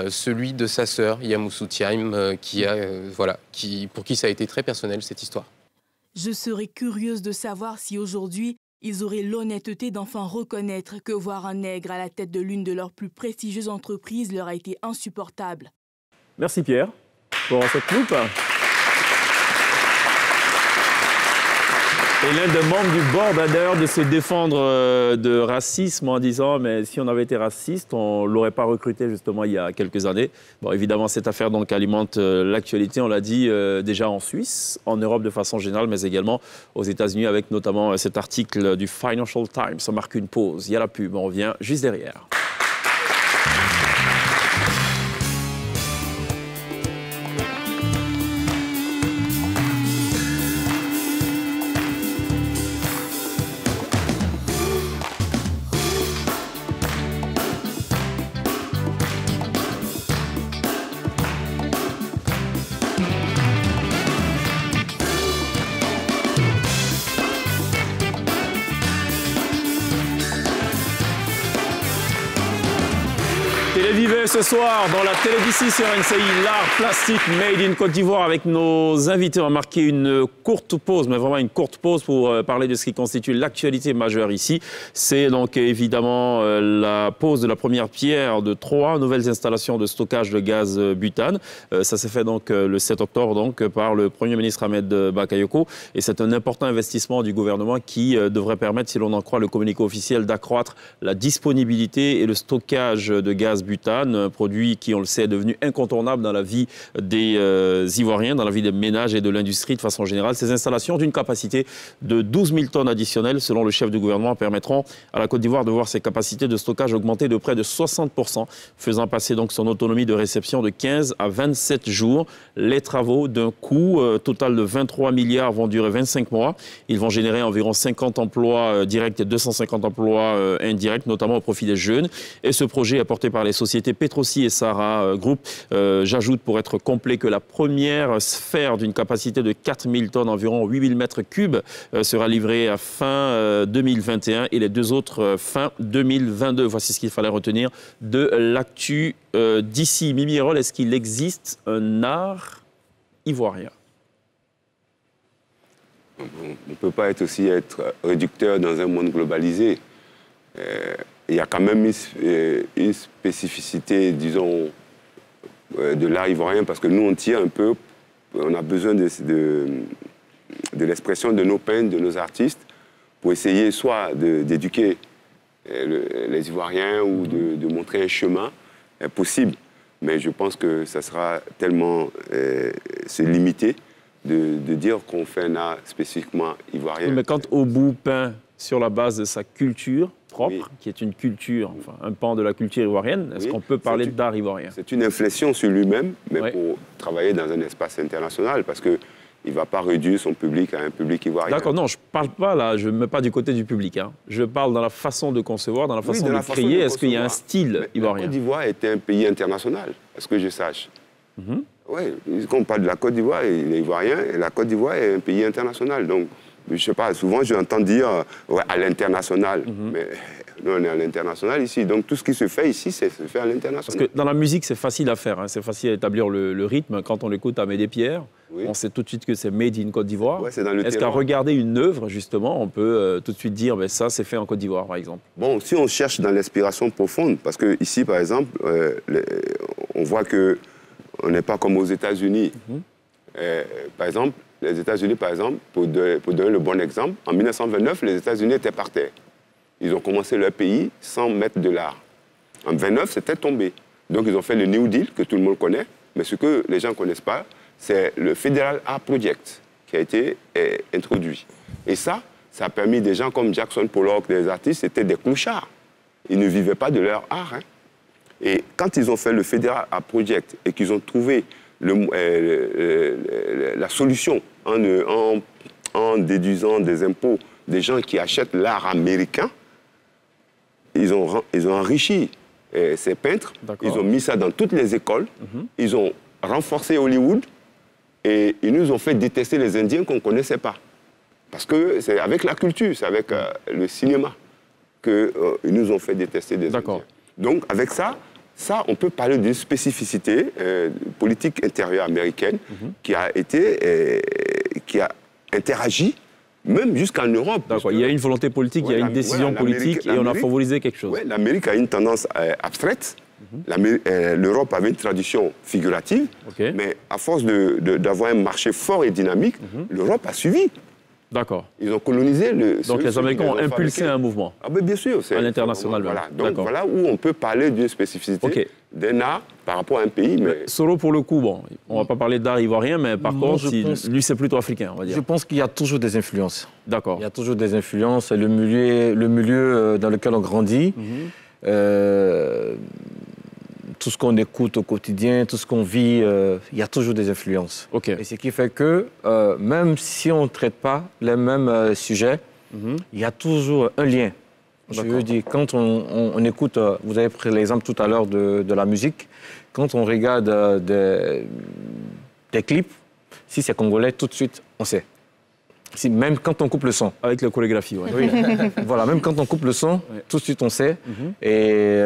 celui de sa sœur Yamoussou Thiam, pour qui ça a été très personnel cette histoire. Je serais curieuse de savoir si aujourd'hui ils auraient l'honnêteté d'enfin reconnaître que voir un nègre à la tête de l'une de leurs plus prestigieuses entreprises leur a été insupportable. Merci Pierre pour cette loupe. Et l'un des membres du board a d'ailleurs de se défendre de racisme en disant mais si on avait été raciste, on ne l'aurait pas recruté justement il y a quelques années. Bon, évidemment, cette affaire donc alimente l'actualité, on l'a dit déjà en Suisse, en Europe de façon générale, mais également aux États-Unis avec notamment cet article du Financial Times. Ça marque une pause, il y a la pub, on revient juste derrière. Télévivé ce soir dans la télé d'ici sur NCI, l'art plastique made in Côte d'Ivoire avec nos invités. On va marquer une courte pause, mais vraiment une courte pause pour parler de ce qui constitue l'actualité majeure ici. C'est donc évidemment la pose de la première pierre de 3 nouvelles installations de stockage de gaz butane. Ça s'est fait donc le 7 octobre donc, par le Premier ministre Ahmed Bakayoko. Et c'est un important investissement du gouvernement qui devrait permettre, si l'on en croit le communiqué officiel, d'accroître la disponibilité et le stockage de gaz butane, un produit qui, on le sait, est devenu incontournable dans la vie des Ivoiriens, dans la vie des ménages et de l'industrie de façon générale. Ces installations d'une capacité de 12 000 tonnes additionnelles, selon le chef du gouvernement, permettront à la Côte d'Ivoire de voir ses capacités de stockage augmenter de près de 60%, faisant passer donc son autonomie de réception de 15 à 27 jours. Les travaux d'un coût total de 23 milliards vont durer 25 mois. Ils vont générer environ 50 emplois directs et 250 emplois indirects, notamment au profit des jeunes. Et ce projet est porté par les sociétés Petrosi et Sahara Group. J'ajoute pour être complet que la première sphère d'une capacité de 4 000 tonnes, environ 8 000 mètres cubes, sera livrée à fin 2021 et les deux autres fin 2022. Voici ce qu'il fallait retenir de l'actu d'ici. Mimi Hérol, est-ce qu'il existe un art ivoirien? On ne peut pas être réducteur dans un monde globalisé. Il y a quand même une spécificité, disons, de l'art ivoirien, parce que nous, on tire un peu, on a besoin de l'expression de nos peintres, de nos artistes, pour essayer soit d'éduquer les Ivoiriens ou de montrer un chemin possible. Mais je pense que ça sera tellement se limiter de dire qu'on fait un art spécifiquement ivoirien. Mais quand Obou peint sur la base de sa culture propre, qui est une culture, enfin un pan de la culture ivoirienne, est-ce qu'on peut parler d'art ivoirien? C'est une inflexion sur lui-même, mais pour travailler dans un espace international, parce qu'il ne va pas réduire son public à un public ivoirien. D'accord, non, je ne parle pas là, je ne me mets pas du côté du public. Hein. Je parle dans la façon de concevoir, dans la façon de créer. Est-ce qu'il y a un style ivoirien? La Côte d'Ivoire était un pays international, à ce que je sache. Oui, quand on parle de la Côte d'Ivoire, il est ivoirien, et la Côte d'Ivoire est un pays international. Donc, je ne sais pas, souvent j'entends dire à l'international, mais nous on est à l'international ici. Donc tout ce qui se fait ici, c'est se fait à l'international. Parce que dans la musique, c'est facile à faire, hein. C'est facile à établir le rythme. Quand on l'écoute à Médé Pierre, on sait tout de suite que c'est made in Côte d'Ivoire. Ouais, est-ce qu'à regarder une œuvre, justement, on peut tout de suite dire ben, ça, c'est fait en Côte d'Ivoire, par exemple? Bon, si on cherche dans l'inspiration profonde, parce que ici, par exemple, on voit que on n'est pas comme aux États-Unis. Par exemple, les États-Unis, par exemple, pour donner le bon exemple, en 1929, les États-Unis étaient par terre. Ils ont commencé leur pays sans mettre de l'art. En 1929, c'était tombé. Donc, ils ont fait le New Deal, que tout le monde connaît. Mais ce que les gens ne connaissent pas, c'est le Federal Art Project qui a été introduit. Et ça a permis des gens comme Jackson Pollock, des artistes, c'était des clochards. Ils ne vivaient pas de leur art. Hein. Et quand ils ont fait le Federal Art Project et qu'ils ont trouvé la solution en déduisant des impôts des gens qui achètent l'art américain, ils ont enrichi ces peintres, ils ont mis ça dans toutes les écoles, ils ont renforcé Hollywood et ils nous ont fait détester les Indiens qu'on ne connaissait pas. Parce que c'est avec la culture, c'est avec le cinéma qu'ils nous ont fait détester des Indiens. Donc avec ça, on peut parler d'une spécificité politique intérieure américaine qui a interagi même jusqu'en Europe. D'accord, il y a une volonté politique, il y a une décision politique et on a favorisé quelque chose. Oui, l'Amérique a une tendance abstraite. L'Europe avait une tradition figurative, mais à force d'avoir un marché fort et dynamique, l'Europe a suivi. D'accord. Ils ont colonisé Donc les Américains ont impulsé un mouvement. Ah ben bien sûr. À l'international. Voilà. Donc voilà où on peut parler d'une spécificité d'un art par rapport à un pays. Mais... Solo, pour le coup, bon, on ne va pas parler d'art ivoirien, mais par contre, lui, c'est plutôt africain, on va dire. Je pense qu'il y a toujours des influences. D'accord. Il y a toujours des influences. Le milieu dans lequel on grandit, tout ce qu'on écoute au quotidien, tout ce qu'on vit, il y a toujours des influences. Et ce qui fait que, même si on ne traite pas les mêmes sujets, il y a toujours un lien. Je veux dire, quand on écoute, vous avez pris l'exemple tout à l'heure de la musique, quand on regarde des clips, si c'est congolais, tout de suite, on sait. Même quand on coupe le son. Avec la chorégraphie, oui. Voilà, même quand on coupe le son, tout de suite on sait. Et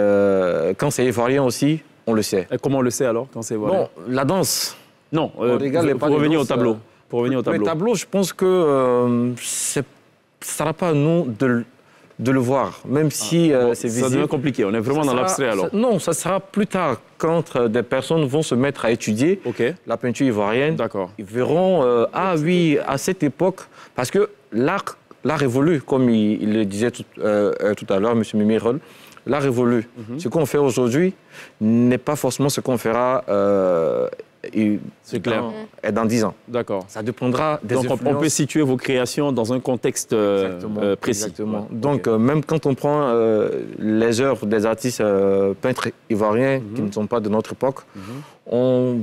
quand c'est ivoirien aussi, on le sait. Et comment on le sait alors, quand c'est ivoirien? Bon, la danse. Non, pour revenir au tableau. Le tableau, je pense que ça sera pas à nous de le voir, même si c'est visible. Ça devient compliqué, on est vraiment dans l'abstrait alors. Non, ça sera plus tard, quand des personnes vont se mettre à étudier la peinture ivoirienne. D'accord. Ils verront, ah oui, à cette époque, parce que l'art évolue, comme il le disait tout à l'heure, M. Mimirol, l'art évolue. Ce qu'on fait aujourd'hui n'est pas forcément ce qu'on fera dans 10 ans. D'accord. Ça dépendra des influences. Donc on peut situer vos créations dans un contexte précis. Exactement. Donc même quand on prend les œuvres des artistes peintres ivoiriens qui ne sont pas de notre époque, on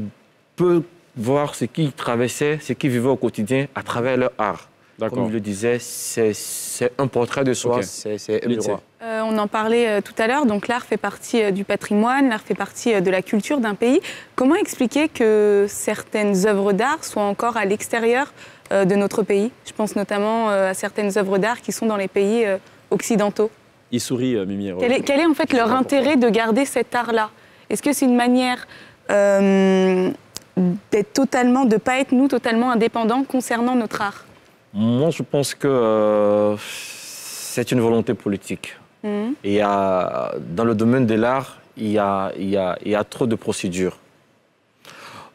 peut voir ce qu'ils traversaient, ce qu'ils vivaient au quotidien à travers leur art. Comme je le disais, c'est un portrait de soi, c'est un miroir. On en parlait tout à l'heure, donc l'art fait partie du patrimoine, l'art fait partie de la culture d'un pays. Comment expliquer que certaines œuvres d'art soient encore à l'extérieur de notre pays? Je pense notamment à certaines œuvres d'art qui sont dans les pays occidentaux. Il sourit, Mimi. Quel est en fait leur intérêt de garder cet art-là? Est-ce que c'est une manière de ne pas être nous totalement indépendants concernant notre art? Moi, je pense que c'est une volonté politique. Et dans le domaine de l'art, il y a trop de procédures.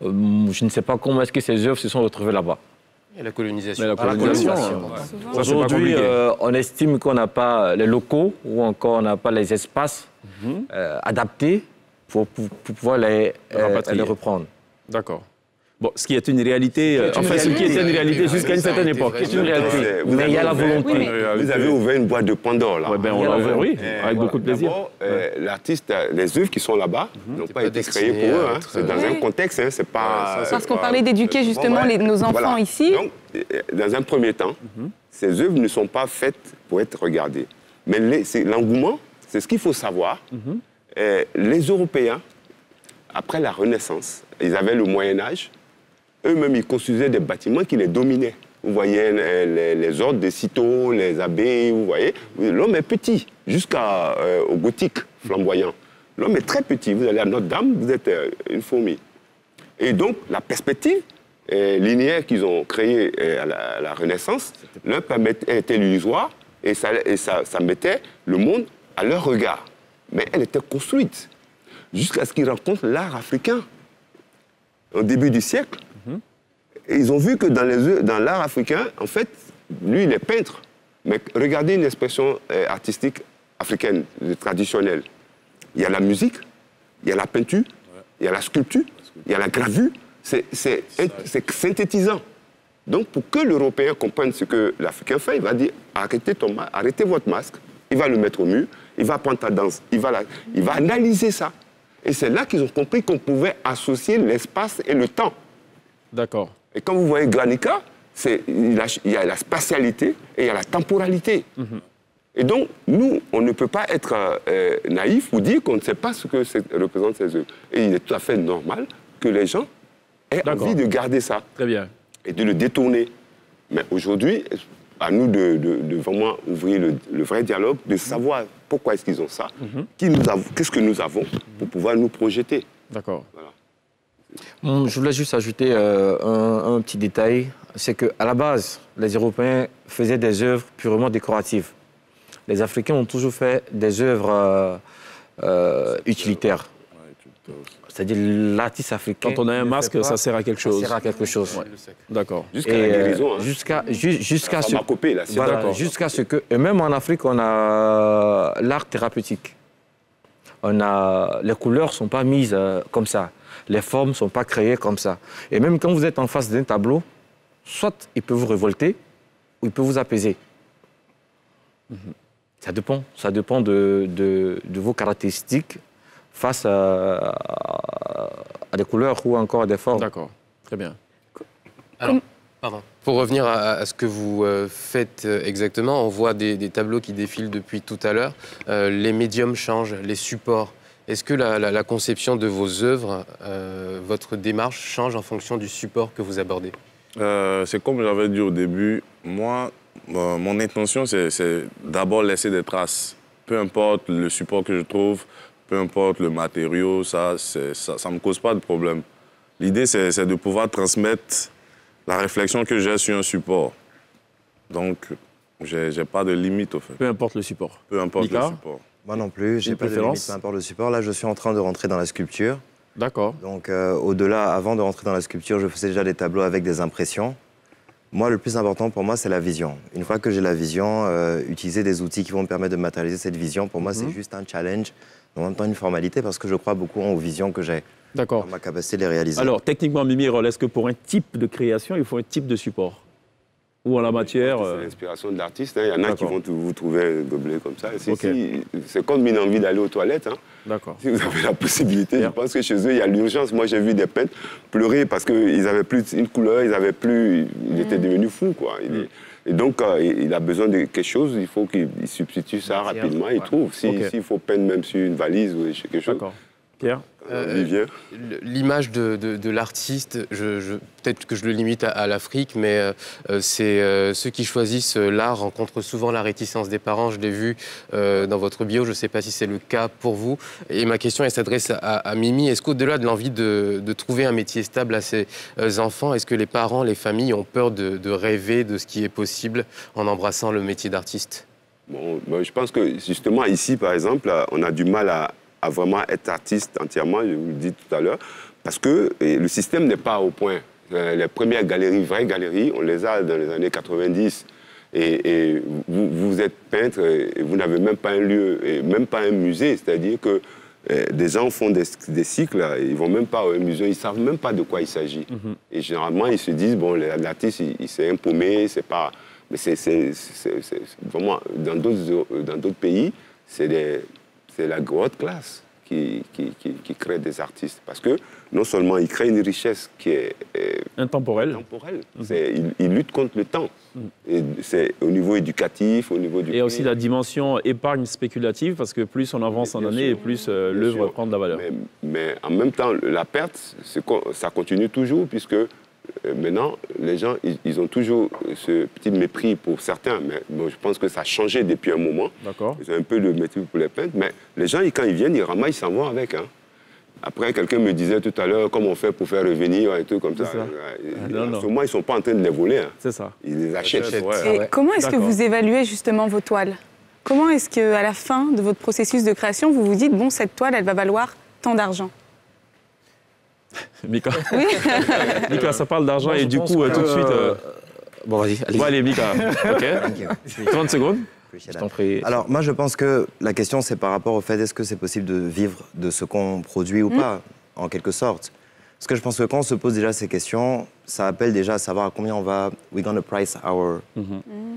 Je ne sais pas comment est-ce que ces œuvres se sont retrouvées là-bas. Et la colonisation. Aujourd'hui, on estime qu'on n'a pas les locaux ou encore on n'a pas les espaces adaptés pour pouvoir les reprendre. D'accord. Bon, ce qui est une réalité, ce qui était une réalité jusqu'à une certaine époque. C'est une réalité. Mais il y a la volonté. Oui, Vous avez ouvert une boîte de Pandore, là. Ouais, ben, on l'a ouvert, oui, avec beaucoup de plaisir. L'artiste, les œuvres qui sont là-bas n'ont pas été créées pour eux. C'est dans un contexte, c'est pas... Parce qu'on parlait d'éduquer justement nos enfants ici. Donc, dans un premier temps, ces œuvres ne sont pas faites pour être regardées. Mais l'engouement, c'est ce qu'il faut savoir. Les Européens, après la Renaissance, ils avaient le Moyen-Âge. Eux-mêmes, ils construisaient des bâtiments qui les dominaient. Vous voyez les ordres des citeaux, les abbés, vous voyez. L'homme est petit, jusqu'au gothique flamboyant. L'homme est très petit. Vous allez à Notre-Dame, vous êtes une fourmi. Et donc, la perspective linéaire qu'ils ont créée à la Renaissance leur était illusoire et ça mettait le monde à leur regard. Mais elle était construite jusqu'à ce qu'ils rencontrent l'art africain au début du siècle. Et ils ont vu que dans l'art africain, en fait, lui, il est peintre. Mais regardez une expression artistique africaine, traditionnelle. Il y a la musique, il y a la peinture, il y a la sculpture, il y a la gravure. C'est synthétisant. Donc, pour que l'Européen comprenne ce que l'Africain fait, il va dire, arrêtez votre masque, il va le mettre au mur, il va prendre ta danse, il va analyser ça. Et c'est là qu'ils ont compris qu'on pouvait associer l'espace et le temps. D'accord. Et quand vous voyez Guernica, il y a la spatialité et il y a la temporalité. Et donc, nous, on ne peut pas être naïf ou dire qu'on ne sait pas ce que représentent ces œuvres. Et il est tout à fait normal que les gens aient envie de garder ça. Très bien. Et de le détourner. Mais aujourd'hui, à nous de vraiment ouvrir le vrai dialogue, de savoir pourquoi est-ce qu'ils ont ça, qu'est-ce que nous avons pour pouvoir nous projeter. D'accord. Voilà. Je voulais juste ajouter un petit détail, c'est qu'à la base, les Européens faisaient des œuvres purement décoratives. Les Africains ont toujours fait des œuvres utilitaires. C'est-à-dire l'artiste africain... Quand on a un masque, ça sert à quelque chose. Ça sert à quelque chose. Ouais. D'accord. Jusqu'à la guérison. Jusqu'à ce que... Et même en Afrique, on a l'art thérapeutique. Les couleurs ne sont pas mises comme ça. Les formes ne sont pas créées comme ça. Et même quand vous êtes en face d'un tableau, soit il peut vous révolter, ou il peut vous apaiser. Ça dépend de vos caractéristiques face à des couleurs ou encore à des formes. D'accord, très bien. Alors, pardon. Pour revenir à ce que vous faites exactement, on voit des tableaux qui défilent depuis tout à l'heure. Les médiums changent, les supports. Est-ce que la conception de vos œuvres, votre démarche change en fonction du support que vous abordez? C'est comme j'avais dit au début, moi, mon intention, c'est d'abord laisser des traces. Peu importe le support que je trouve, peu importe le matériau, ça ne me cause pas de problème. L'idée, c'est de pouvoir transmettre la réflexion que j'ai sur un support. Donc, je n'ai pas de limite, au fait. Peu importe le support. Peu importe le support. Moi non plus, j'ai pas de limite, peu importe le support. Là, je suis en train de rentrer dans la sculpture. D'accord. Donc, au-delà, avant de rentrer dans la sculpture, je faisais déjà des tableaux avec des impressions. Moi, le plus important pour moi, c'est la vision. Une fois que j'ai la vision, utiliser des outils qui vont me permettre de matérialiser cette vision, pour moi, c'est juste un challenge, en même temps une formalité, parce que je crois beaucoup aux visions que j'ai. D'accord. Ma capacité de les réaliser. Alors, techniquement, Mimi Rol, est-ce que pour un type de création, il faut un type de support? Ou en la matière... C'est l'inspiration de l'artiste. Il y en a qui vont vous trouver un gobelet comme ça. Okay. C'est comme une envie d'aller aux toilettes. D'accord. Si vous avez la possibilité, je pense que chez eux, il y a l'urgence. Moi, j'ai vu des peintres pleurer parce qu'ils n'avaient plus une couleur, ils étaient devenus fous, quoi. Et donc, il a besoin de quelque chose, il faut qu'il substitue ça rapidement, il trouve. S'il faut peindre même sur une valise ou quelque chose. D'accord. Pierre? L'image de l'artiste, peut-être que je le limite à l'Afrique, mais c'est ceux qui choisissent l'art rencontrent souvent la réticence des parents. Je l'ai vu dans votre bio, je ne sais pas si c'est le cas pour vous. Et ma question, elle s'adresse à Mimi. Est-ce qu'au-delà de l'envie de trouver un métier stable à ses enfants, est-ce que les parents, les familles ont peur de rêver de ce qui est possible en embrassant le métier d'artiste? Bon, je pense que justement ici, par exemple, on a du mal à vraiment être artiste entièrement, je vous le dis tout à l'heure, parce que le système n'est pas au point. Les premières galeries, vraies galeries, on les a dans les années 90. Et vous êtes peintre et vous n'avez même pas un lieu, et même pas un musée. C'est-à-dire que des gens font des cycles, ils ne vont même pas au musée, ils ne savent même pas de quoi il s'agit. Et généralement, ils se disent, bon, l'artiste, il s'est impaumé, c'est pas... Mais c'est vraiment, dans d'autres pays, c'est la haute classe qui crée des artistes. Parce que non seulement ils créent une richesse qui est intemporelle. Ils luttent contre le temps. C'est au niveau éducatif, au niveau du... Et aussi la dimension épargne spéculative, parce que plus on avance en année, et plus l'œuvre prend de la valeur. Mais en même temps, la perte, ça continue toujours, puisque maintenant, les gens, ils ont toujours ce petit mépris pour certains, mais bon, je pense que ça a changé depuis un moment. D'accord. Ils ont un peu de mépris pour les peintres, mais les gens, quand ils viennent, ils ramassent, ils s'en vont avec. Hein. Après, quelqu'un me disait tout à l'heure comment on fait pour faire revenir et tout comme ça. En ce moment, ils ne sont pas en train de les voler. Hein. C'est ça. Ils les achètent. Et comment est-ce que vous évaluez justement vos toiles? Comment est-ce qu'à la fin de votre processus de création, vous vous dites, bon, cette toile, elle va valoir tant d'argent? Mika. Oui. Mika, ça parle d'argent et du coup, tout de suite... Bon, vas-y, allez. Bon, allez, Mika. OK. 30 secondes. Je t'en prie. Alors, moi, je pense que la question, c'est par rapport au fait, est-ce que c'est possible de vivre de ce qu'on produit ou pas, en quelque sorte. Parce que je pense que quand on se pose déjà ces questions, ça appelle déjà à savoir à combien we're gonna price our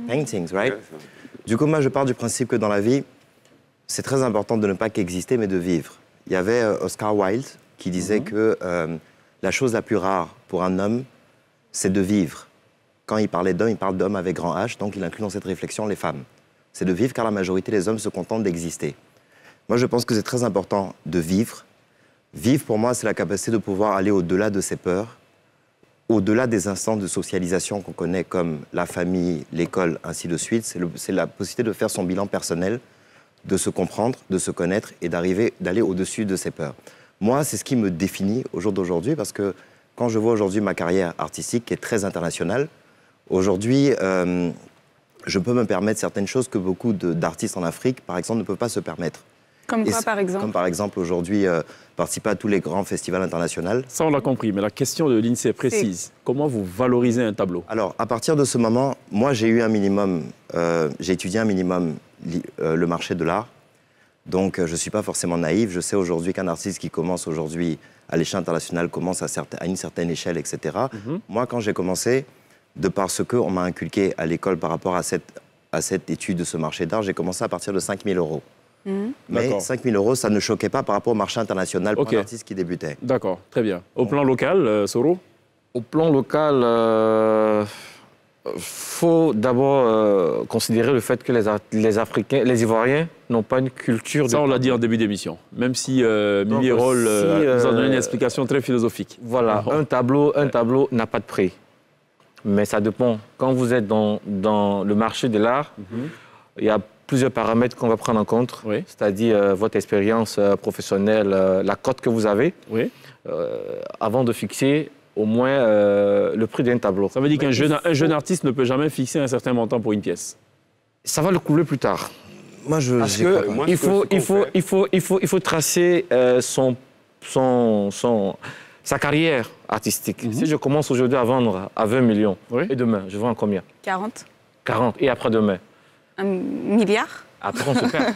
paintings, right? Du coup, moi, je pars du principe que dans la vie, c'est très important de ne pas qu'exister, mais de vivre. Il y avait Oscar Wilde qui disait que la chose la plus rare pour un homme, c'est de vivre. Quand il parlait d'homme, il parle d'homme avec grand H, donc il inclut dans cette réflexion les femmes. C'est de vivre car la majorité des hommes se contentent d'exister. Moi, je pense que c'est très important de vivre. Vivre, pour moi, c'est la capacité de pouvoir aller au-delà de ses peurs, au-delà des instants de socialisation qu'on connaît comme la famille, l'école, ainsi de suite. C'est la possibilité de faire son bilan personnel, de se comprendre, de se connaître et d'aller au-dessus de ses peurs. Moi, c'est ce qui me définit au jour d'aujourd'hui parce que quand je vois aujourd'hui ma carrière artistique qui est très internationale, aujourd'hui, je peux me permettre certaines choses que beaucoup d'artistes en Afrique, par exemple, ne peuvent pas se permettre. Comme quoi, par exemple? Comme par exemple, aujourd'hui, participer à tous les grands festivals internationaux. Ça, on l'a compris, mais la question de l'INSEE est précise. Comment vous valorisez un tableau? Alors, à partir de ce moment, moi, j'ai eu un minimum, j'ai étudié un minimum le marché de l'art. Donc, je ne suis pas forcément naïf. Je sais aujourd'hui qu'un artiste qui commence aujourd'hui à l'échelle internationale commence à une certaine échelle, etc. Moi, quand j'ai commencé, de par ce qu'on m'a inculqué à l'école par rapport à cette étude de ce marché d'art, j'ai commencé à partir de 5 000 €. Mais 5 000 €, ça ne choquait pas par rapport au marché international pour un artiste qui débutait. D'accord, très bien. Au plan local, Soro? Au plan local, faut d'abord considérer le fait que les Africains, les Ivoiriens n'ont pas une culture... Ça, on l'a dit en début d'émission, même si Mimi Roll nous a donné une explication très philosophique. Voilà, un tableau n'a pas de prix. Mais ça dépend. Quand vous êtes dans le marché de l'art, il y a plusieurs paramètres qu'on va prendre en compte, c'est-à-dire votre expérience professionnelle, la cote que vous avez, avant de fixer au moins le prix d'un tableau. Ça veut dire qu'un jeune artiste ne peut jamais fixer un certain montant pour une pièce. Ça va le couvrir plus tard. Moi, Parce qu'il faut tracer sa carrière artistique. Si je commence aujourd'hui à vendre à 20 millions, et demain, je vends à combien? 40. 40. Et après-demain? 1 milliard. Après, on se perd.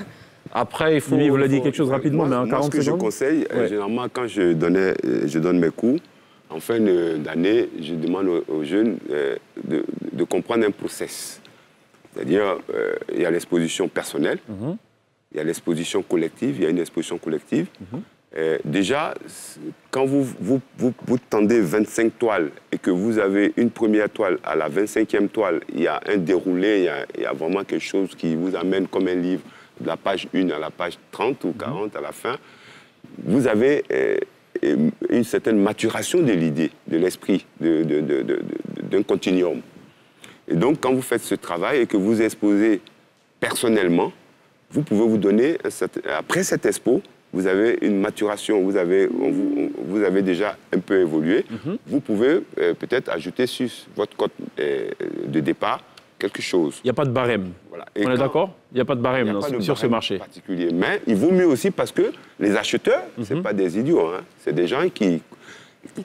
Après, il faut... Mimi, vous l'avez dit quelque chose rapidement, mais en 40 secondes. Ce que je conseille, généralement, quand je donne mes cours, en fin d'année, je demande aux jeunes de comprendre un process. C'est-à-dire, il y a l'exposition personnelle, il y a l'exposition collective, il y a une exposition collective. Déjà, quand vous tendez 25 toiles et que vous avez une première toile, à la 25e toile, il y a un déroulé, il y a vraiment quelque chose qui vous amène comme un livre, de la page 1 à la page 30 ou 40 à la fin. Vous avez une certaine maturation de l'idée, de l'esprit, d'un continuum. Et donc, quand vous faites ce travail et que vous exposez personnellement, vous pouvez vous donner, après cette expo, vous avez une maturation, vous avez déjà un peu évolué. Vous pouvez peut-être ajouter sur votre cote de départ quelque chose. Il n'y a pas de barème. Voilà. On est d'accord? Il n'y a pas de barème sur ce marché. Particulier. Mais il vaut mieux aussi parce que les acheteurs, ce n'est pas des idiots. Hein. C'est des gens qui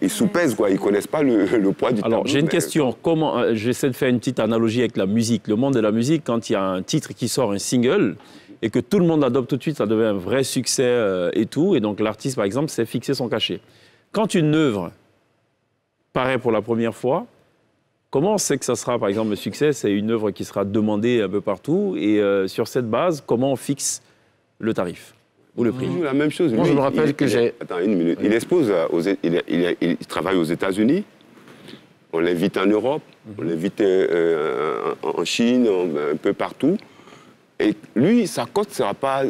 soupèsent, quoi. Ils ne connaissent pas le poids du tableau. Alors, j'ai une question. J'essaie de faire une petite analogie avec la musique. Le monde de la musique, quand il y a un titre qui sort, un single, et que tout le monde adopte tout de suite, ça devient un vrai succès et tout. Et donc l'artiste, par exemple, s'est fixé son cachet. Quand une œuvre paraît pour la première fois, comment on sait que ça sera, par exemple, le succès? C'est une œuvre qui sera demandée un peu partout. Et sur cette base, comment on fixe le tarif ou le prix? Toujours la même chose. Moi, je me rappelle que j'ai... Attends, une minute. Il expose, il travaille aux États-Unis. On l'invite en Europe, on l'invite en Chine, un peu partout. Et lui, sa cote ne sera pas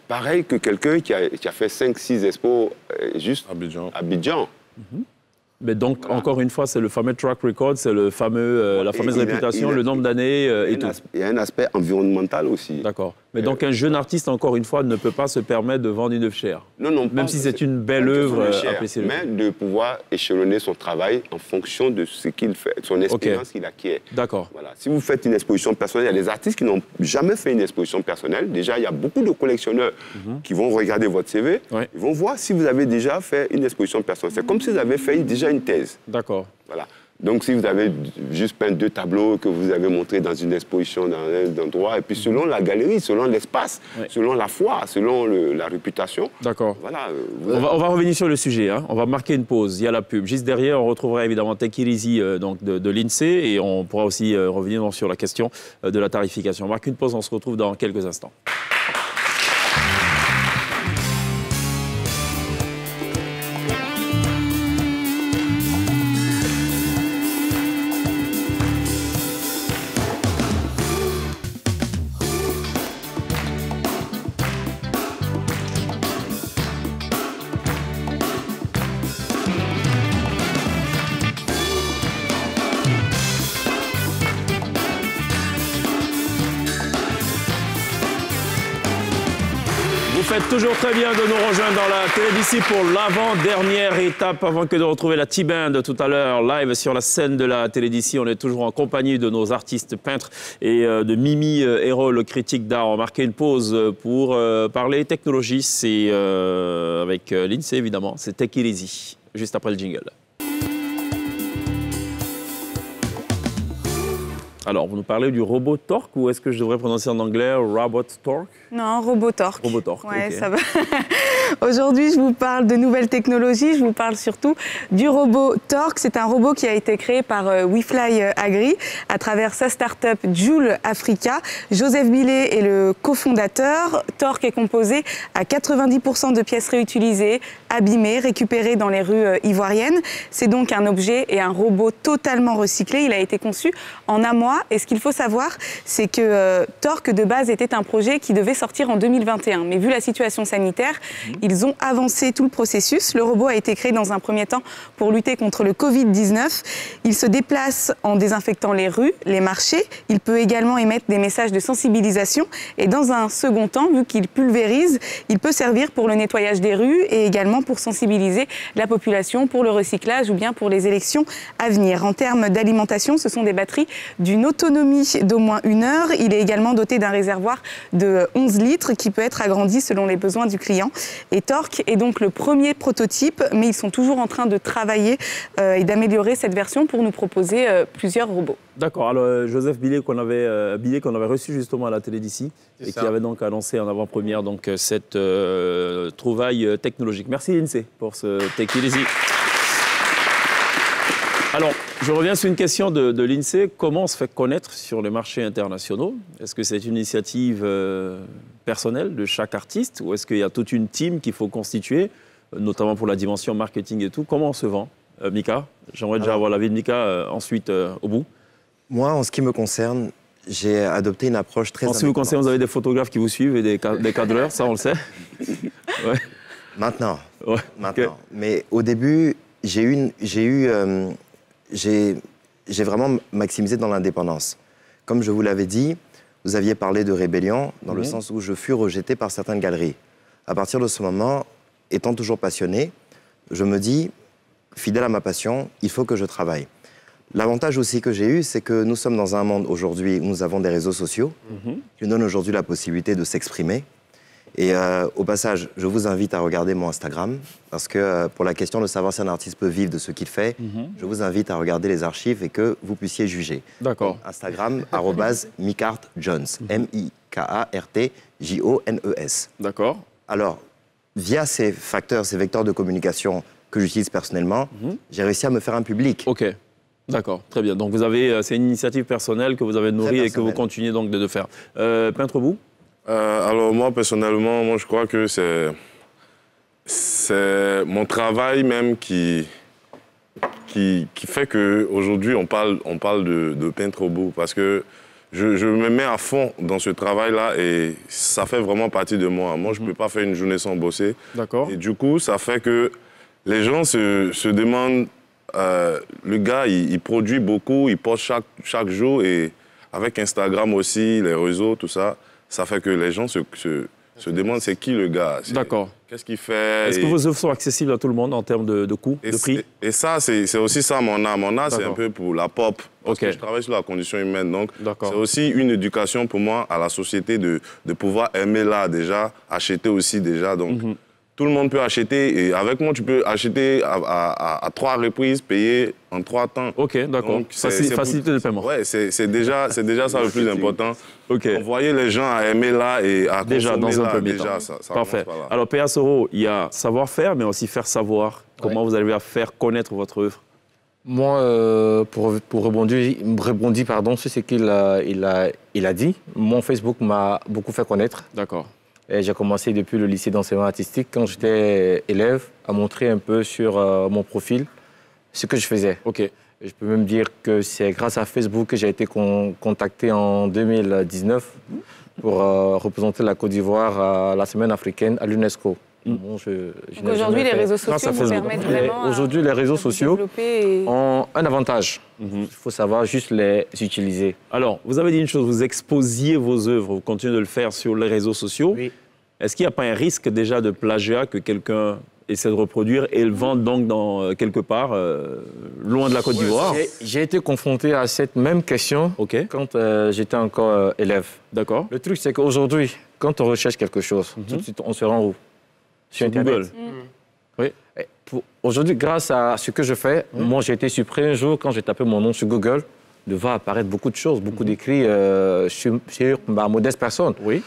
pareille que quelqu'un qui a fait 5-6 expos juste à Abidjan. Mais donc, encore une fois, c'est le fameux track record, c'est le fameux, la fameuse réputation, le nombre d'années et tout. Il y a un aspect environnemental aussi. D'accord. Mais donc, un jeune artiste, encore une fois, ne peut pas se permettre de vendre une œuvre chère. Non, même si c'est une belle œuvre appréciée. Mais de pouvoir échelonner son travail en fonction de ce qu'il fait, son expérience qu'il acquiert. D'accord. Voilà. Si vous faites une exposition personnelle, il y a des artistes qui n'ont jamais fait une exposition personnelle. Déjà, il y a beaucoup de collectionneurs qui vont regarder votre CV. Ouais. Ils vont voir si vous avez déjà fait une exposition personnelle. C'est comme si vous avez fait déjà une thèse. D'accord. Voilà. Donc, si vous avez juste peint 2 tableaux que vous avez montrés dans une exposition dans un endroit, et puis selon la galerie, selon l'espace, selon la foire, selon la réputation. D'accord. Voilà. On va revenir sur le sujet. Hein. On va marquer une pause. Il y a la pub. Juste derrière, on retrouvera évidemment Take It Easy donc de l'INSEE et on pourra aussi revenir donc, sur la question de la tarification. On marque une pause. On se retrouve dans quelques instants. Vous faites toujours très bien de nous rejoindre dans la Télédici pour l'avant-dernière étape avant que de retrouver la T-Band tout à l'heure live sur la scène de la Télédici. On est toujours en compagnie de nos artistes peintres et de Mimi Hérol, critique d'art. On va marquer une pause pour parler technologie. C'est avec l'INSEE évidemment. C'est Take It Easy, juste après le jingle. Alors, vous nous parlez du robot Torque ou est-ce que je devrais prononcer en anglais Robot Torque? Non, robot Torque. Robot Torque, ouais, okay. Ça va. Aujourd'hui, je vous parle de nouvelles technologies. Je vous parle surtout du robot Torque. C'est un robot qui a été créé par WeFly Agri à travers sa start-up Joule Africa. Joseph Billet est le cofondateur. Torque est composé à 90% de pièces réutilisées, abîmées, récupérées dans les rues ivoiriennes. C'est donc un objet et un robot totalement recyclé. Il a été conçu en un mois. Et ce qu'il faut savoir, c'est que Torque, de base, était un projet qui devait sortir en 2021. Mais vu la situation sanitaire, ils ont avancé tout le processus. Le robot a été créé dans un premier temps pour lutter contre le Covid-19. Il se déplace en désinfectant les rues, les marchés. Il peut également émettre des messages de sensibilisation. Et dans un second temps, vu qu'il pulvérise, il peut servir pour le nettoyage des rues et également pour sensibiliser la population pour le recyclage ou bien pour les élections à venir. En termes d'alimentation, ce sont des batteries d'une autonomie d'au moins 1 heure. Il est également doté d'un réservoir de 11 litres qui peut être agrandi selon les besoins du client. Et Torque est donc le premier prototype, mais ils sont toujours en train de travailler et d'améliorer cette version pour nous proposer plusieurs robots. D'accord. Alors, Joseph Billet qu'on avait reçu justement à la Télédici et qui avait donc annoncé en avant-première donc, cette trouvaille technologique. Merci l'INSEE pour ce Take It Easy. Alors, je reviens sur une question de l'INSEE. Comment on se fait connaître sur les marchés internationaux? Est-ce que c'est une initiative personnelle de chaque artiste ou est-ce qu'il y a toute une team qu'il faut constituer, notamment pour la dimension marketing et tout? Comment on se vend? Mika, j'aimerais déjà avoir l'avis de Mika ensuite au bout. Moi, en ce qui me concerne, j'ai adopté une approche très... En ce qui vous concerne, vous avez des photographes qui vous suivent et des cadreurs, ça on le sait. Ouais. Maintenant. Ouais, Maintenant. okay. Mais au début, j'ai vraiment maximisé dans l'indépendance. Comme je vous l'avais dit, vous aviez parlé de rébellion, dans le sens où je fus rejeté par certaines galeries. À partir de ce moment, étant toujours passionné, je me dis, fidèle à ma passion, il faut que je travaille. L'avantage aussi que j'ai eu, c'est que nous sommes dans un monde aujourd'hui où nous avons des réseaux sociaux qui nous donnent aujourd'hui la possibilité de s'exprimer. Et au passage, je vous invite à regarder mon Instagram, parce que pour la question de savoir si un artiste peut vivre de ce qu'il fait, je vous invite à regarder les archives et que vous puissiez juger. D'accord. Instagram, @mikartjones, MIKARTJONES. D'accord. Alors, via ces facteurs, ces vecteurs de communication que j'utilise personnellement, j'ai réussi à me faire un public. Ok. D'accord, très bien. Donc vous avez, c'est une initiative personnelle que vous avez nourrie et que vous continuez donc de faire. Peintre Bou? Alors moi, personnellement, moi, je crois que c'est mon travail même qui fait qu'aujourd'hui, on parle de peintre au bout. Parce que je me mets à fond dans ce travail-là et ça fait vraiment partie de moi. Moi, je ne peux pas faire une journée sans bosser. D'accord. Et du coup, ça fait que les gens se demandent, le gars, il produit beaucoup, il poste chaque jour et avec Instagram aussi, les réseaux, tout ça, ça fait que les gens se demandent c'est qui le gars. D'accord. Qu'est-ce qu'il fait. Est-ce que vos œuvres sont accessibles à tout le monde en termes de coût, de prix? Et ça, c'est aussi ça mon art. Mon art, c'est un peu pour la pop. Parce que je travaille sur la condition humaine. Donc, c'est aussi une éducation pour moi à la société de pouvoir aimer l'art déjà, acheter aussi déjà. Donc, tout le monde peut acheter. Et avec moi, tu peux acheter à 3 reprises, payer en 3 temps. Ok, d'accord. Facilité de paiement. Ouais, c'est déjà ça le plus important. Ok. Envoyer les gens à aimer l'art et à consommer déjà dans un premier déjà, temps. Ça Parfait. Alors, P.A. Soro, il y a savoir-faire, mais aussi faire savoir. Comment vous arrivez à faire connaître votre œuvre? Moi, pour rebondir sur ce qu'il a dit, mon Facebook m'a beaucoup fait connaître. D'accord. J'ai commencé depuis le lycée d'enseignement artistique, quand j'étais élève, à montrer un peu sur mon profil ce que je faisais. Ok. Je peux même dire que c'est grâce à Facebook que j'ai été contacté en 2019 pour représenter la Côte d'Ivoire à la Semaine africaine à l'UNESCO. Bon, aujourd'hui, les réseaux sociaux vous permettent vraiment... Aujourd'hui, les réseaux sociaux ont un avantage. Il faut savoir juste les utiliser. Alors, vous avez dit une chose, vous exposiez vos œuvres, vous continuez de le faire sur les réseaux sociaux. Oui. Est-ce qu'il n'y a pas un risque déjà de plagiat que quelqu'un essaie de reproduire et le vende donc quelque part, loin de la Côte d'Ivoire? J'ai été confronté à cette même question quand j'étais encore élève. D'accord. Le truc, c'est qu'aujourd'hui, quand on recherche quelque chose, tout de suite, on se rend où? Sur Internet. Google. Oui. Aujourd'hui, grâce à ce que je fais, moi, j'ai été surpris un jour, quand j'ai tapé mon nom sur Google, de voir apparaître beaucoup de choses, beaucoup d'écrits sur ma modeste personne. Oui.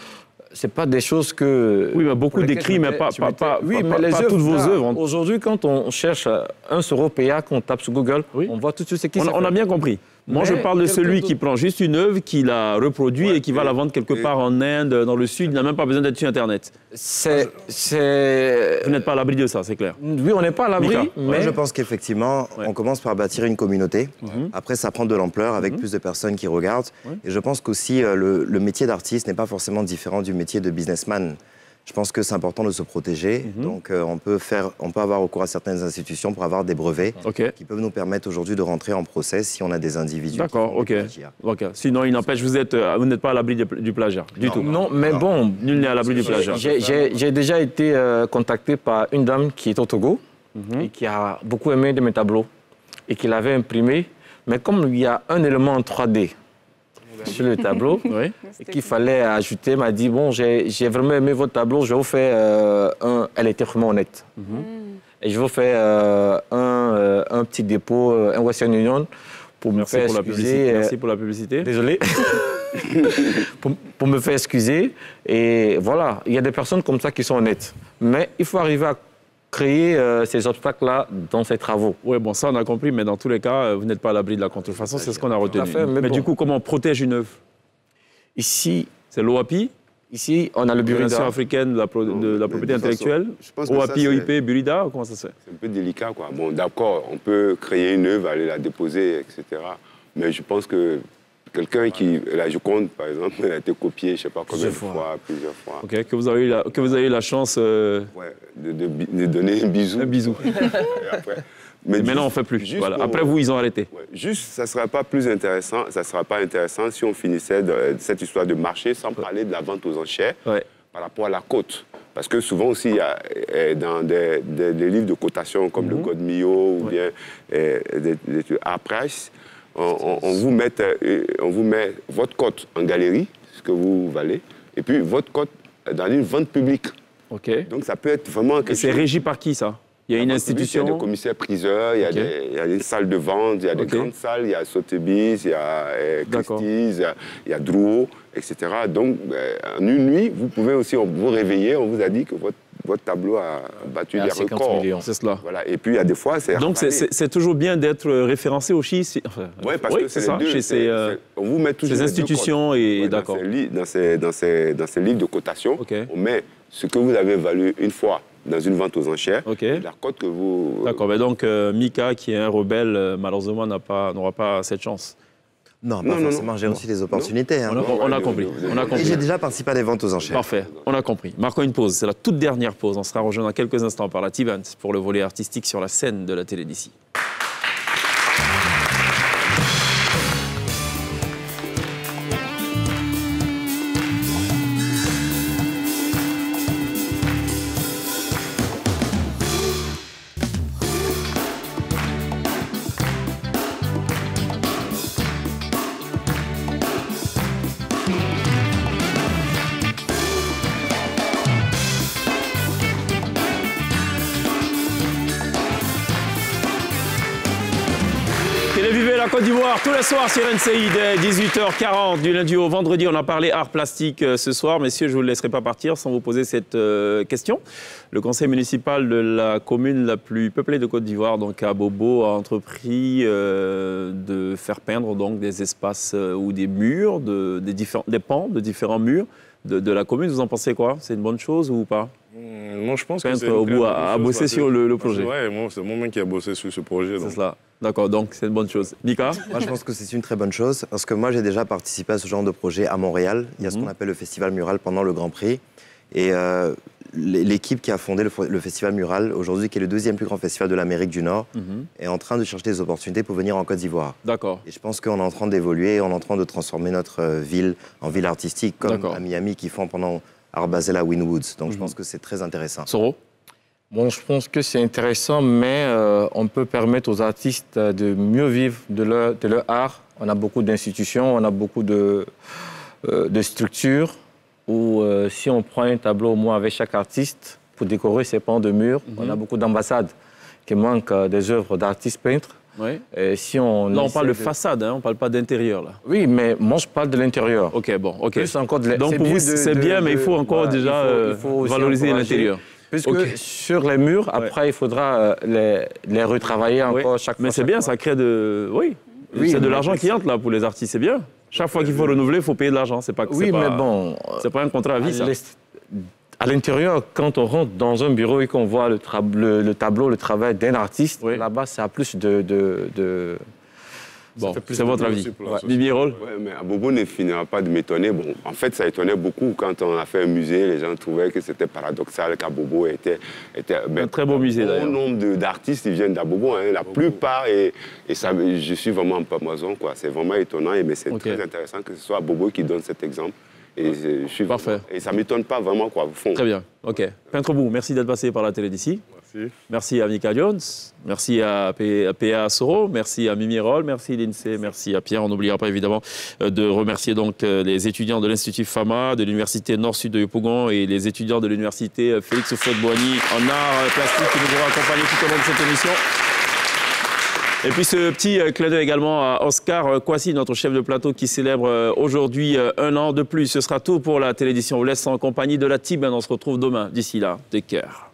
C'est pas des choses que... Oui, mais beaucoup d'écrits, mais pas toutes vos œuvres. Aujourd'hui, quand on cherche un Soro P.A., qu'on tape sur Google, on voit tout de suite ce qui s'est fait. On a bien compris. Moi, je parle de celui qui prend juste une œuvre, qui la reproduit et qui va la vendre quelque part en Inde, dans le Sud. Il n'a même pas besoin d'être sur Internet. Vous n'êtes pas à l'abri de ça, c'est clair. Oui, on n'est pas à l'abri, mais... Je pense qu'effectivement, on commence par bâtir une communauté. Après, ça prend de l'ampleur avec plus de personnes qui regardent. Et je pense qu'aussi, le métier d'artiste n'est pas forcément différent du métier de businessman. Je pense que c'est important de se protéger. Donc, on peut avoir recours à certaines institutions pour avoir des brevets qui peuvent nous permettre aujourd'hui de rentrer en procès si on a des individus. D'accord, ok. Sinon, il n'empêche, vous n'êtes pas à l'abri du plagiat, du tout. Non, mais bon... Nul n'est à l'abri du plagiat. J'ai déjà été contacté par une dame qui est au Togo et qui a beaucoup aimé de mes tableaux et qui l'avait imprimé. Mais comme il y a un élément en 3D sur le tableau et qu'il fallait ajouter, m'a dit bon, j'ai vraiment aimé votre tableau, je vais vous faire elle était vraiment honnête. Et je vais vous faire un petit dépôt, un Western Union pour me faire excuser. Merci pour la publicité. Désolé. pour me faire excuser. Et voilà, il y a des personnes comme ça qui sont honnêtes. Mais il faut arriver à créer ces obstacles-là dans ces travaux. Oui, bon, ça on a compris, mais dans tous les cas, vous n'êtes pas à l'abri de la contrefaçon, c'est ce qu'on a retenu. Mais du coup, comment on protège une œuvre? Ici, c'est l'OAPI. Ici, on a le Burida. L'Organisation africaine de la propriété intellectuelle. OAPI, OIP, Burida, comment ça se fait? C'est un peu délicat, quoi. Bon, d'accord, on peut créer une œuvre, aller la déposer, etc. Mais je pense que quelqu'un qui, la Joconde, par exemple, elle a été copiée, je ne sais pas combien de fois, plusieurs fois. Ok, que vous avez eu la chance... de donner un bisou. Un bisou. Mais maintenant, on ne fait plus. Voilà. Après vous, ils ont arrêté. Juste, ça ne sera pas plus intéressant, ça sera pas intéressant si on finissait cette histoire de marché sans parler de la vente aux enchères par rapport à la cote. Parce que souvent aussi, il y a, dans des livres de cotation comme le Code Mio ou bien des Art Price, on vous met votre cote en galerie, ce que vous valez, et puis votre cote dans une vente publique. Ok. Donc ça peut être vraiment... Et c'est régi par qui, ça? Il y a une institution? Il y a des commissaires-priseurs, il y a une salle de vente, il y a des grandes salles, il y a Sotheby's, il y a Christie's, il y a Drouot, etc. Donc, en une nuit, vous pouvez aussi vous réveiller, on vous a dit que votre tableau a battu des records. C'est cela. Voilà. Et puis, il y a des fois, c'est... Donc, c'est toujours bien d'être référencé au CHI. Enfin, oui, parce que c'est ça, chez on vous met toujours ces institutions et d'accord. Dans ces livres de cotation, on met ce que vous avez valu une fois dans une vente aux enchères, la cote que vous... D'accord, mais donc Mika, qui est un rebelle, malheureusement, n'aura pas cette chance. Non, pas forcément, j'ai aussi des opportunités. Hein. On a compris. Et j'ai déjà participé à des ventes aux enchères. Parfait, on a compris. Marquons une pause, c'est la toute dernière pause. On sera rejoint dans quelques instants par la T-Band pour le volet artistique sur la scène de la télé d'ici. Télévivez la Côte d'Ivoire tous les soirs sur NCI dès 18h40 du lundi au vendredi. On a parlé art plastique ce soir. Messieurs, je ne vous laisserai pas partir sans vous poser cette question. Le conseil municipal de la commune la plus peuplée de Côte d'Ivoire, donc à Bobo, a entrepris de faire peindre donc, des espaces ou des murs, des pans de différents murs de la commune. Vous en pensez quoi? C'est une bonne chose ou pas? Moi, je pense que c'est au bout à bosser sur le projet. Oui, c'est moi-même qui a bossé sur ce projet. C'est cela. D'accord, donc c'est une bonne chose. Mika? Moi, je pense que c'est une très bonne chose, parce que moi, j'ai déjà participé à ce genre de projet à Montréal. Il y a ce qu'on appelle le Festival Mural pendant le Grand Prix. Et l'équipe qui a fondé le Festival Mural, aujourd'hui, qui est le deuxième plus grand festival de l'Amérique du Nord, est en train de chercher des opportunités pour venir en Côte d'Ivoire. D'accord. Et je pense qu'on est en train d'évoluer, on est en train de transformer notre ville en ville artistique, comme à Miami, qui font pendant Art Basel à Wynwoods. Donc, je pense que c'est très intéressant. Soro? Bon, je pense que c'est intéressant, mais on peut permettre aux artistes de mieux vivre de leur art. On a beaucoup d'institutions, on a beaucoup de structures où si on prend un tableau au moins avec chaque artiste pour décorer ses pans de mur, on a beaucoup d'ambassades qui manquent des œuvres d'artistes peintres. Oui. Et si on là, on parle de façade, hein, on ne parle pas d'intérieur. Là. Oui, mais moi, je parle de l'intérieur. OK, bon, OK. Plus encore donc, pour vous, c'est bien, mais il faut encore déjà il faut valoriser l'intérieur. Puisque sur les murs, après, il faudra les retravailler encore chaque fois. Mais c'est bien, ça crée de... Oui, c'est de l'argent qui entre là pour les artistes, c'est bien. Chaque fois qu'il faut renouveler, il faut payer de l'argent. C'est pas, mais bon... C'est pas un contrat à vie, ça. À l'intérieur, quand on rentre dans un bureau et qu'on voit le tableau, le travail d'un artiste, là-bas, ça a plus de... Bon, c'est votre avis. Bibi Rol? Oui, mais Bobo ne finira pas de m'étonner. Bon, en fait, ça étonnait beaucoup quand on a fait un musée. Les gens trouvaient que c'était paradoxal qu'Abobo était un très beau musée, d'ailleurs. Un nombre d'artistes qui viennent d'Abobo. Hein, la plupart, et ça, je suis vraiment en Pamazon, quoi. C'est vraiment étonnant, mais c'est très intéressant que ce soit Bobo qui donne cet exemple. Et je suis parfait. Et ça ne m'étonne pas vraiment, quoi, au fond. Très bien, OK. Peintre Bou, merci d'être passé par la télé d'ici. Merci. Merci à Mika Jones, merci à PA Soro, merci à Mimi Roll, merci Lindsay, merci à Pierre. On n'oubliera pas évidemment de remercier donc les étudiants de l'Institut FAMA, de l'Université Nord-Sud de Yopougon et les étudiants de l'Université Félix Houphouët-Boigny en art plastique qui nous auront accompagnés tout au long de cette émission. Et puis ce petit clin d'œil également à Oscar Kwasi, notre chef de plateau qui célèbre aujourd'hui un an de plus. Ce sera tout pour la télévision. On vous laisse en compagnie de la T-Band. On se retrouve demain. D'ici là, take care.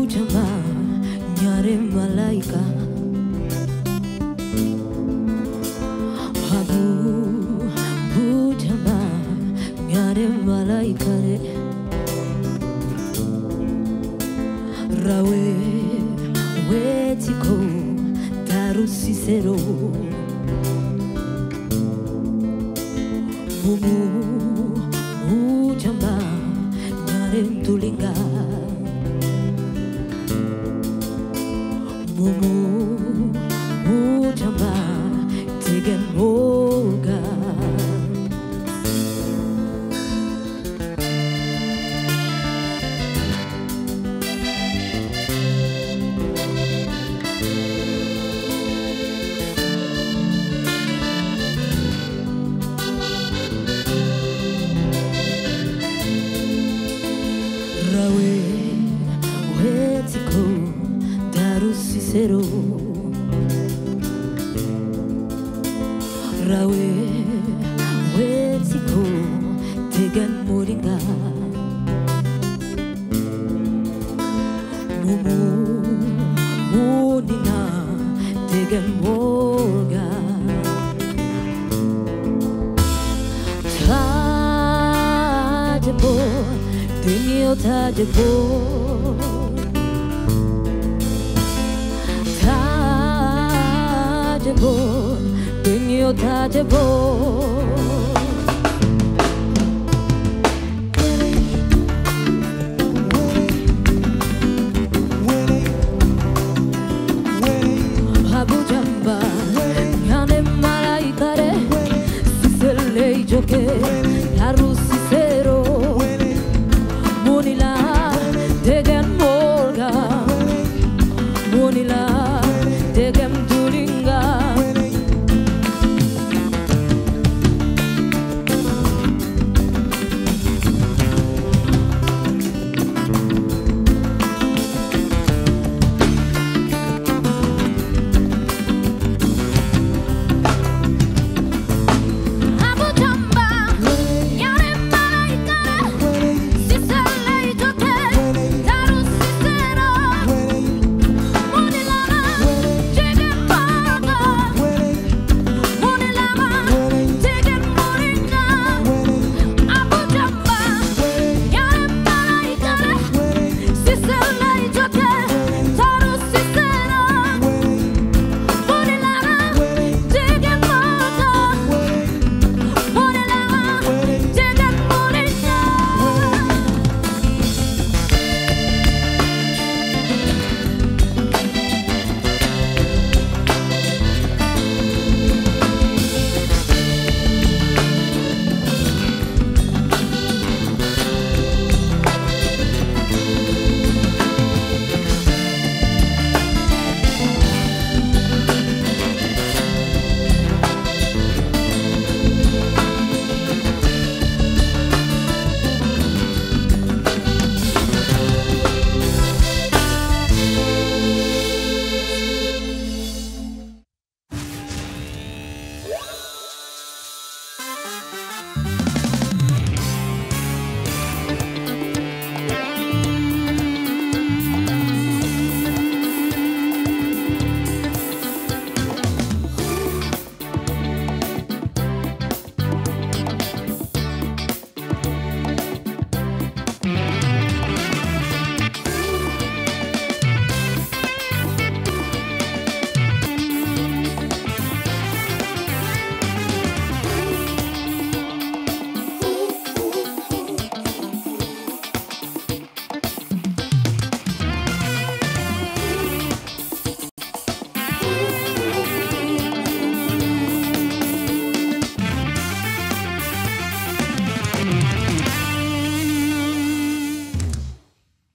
Jama nyare malaika Jama nyare malaika re Rawe wetiko tarusisero Jama nyare tulinga Jama tegen moga Rawe wetiko Cicero Rawe wetiko tegan moringa Munina tegan morga Tajabo Dunyo tajabo Tajabo, bring your tajabo.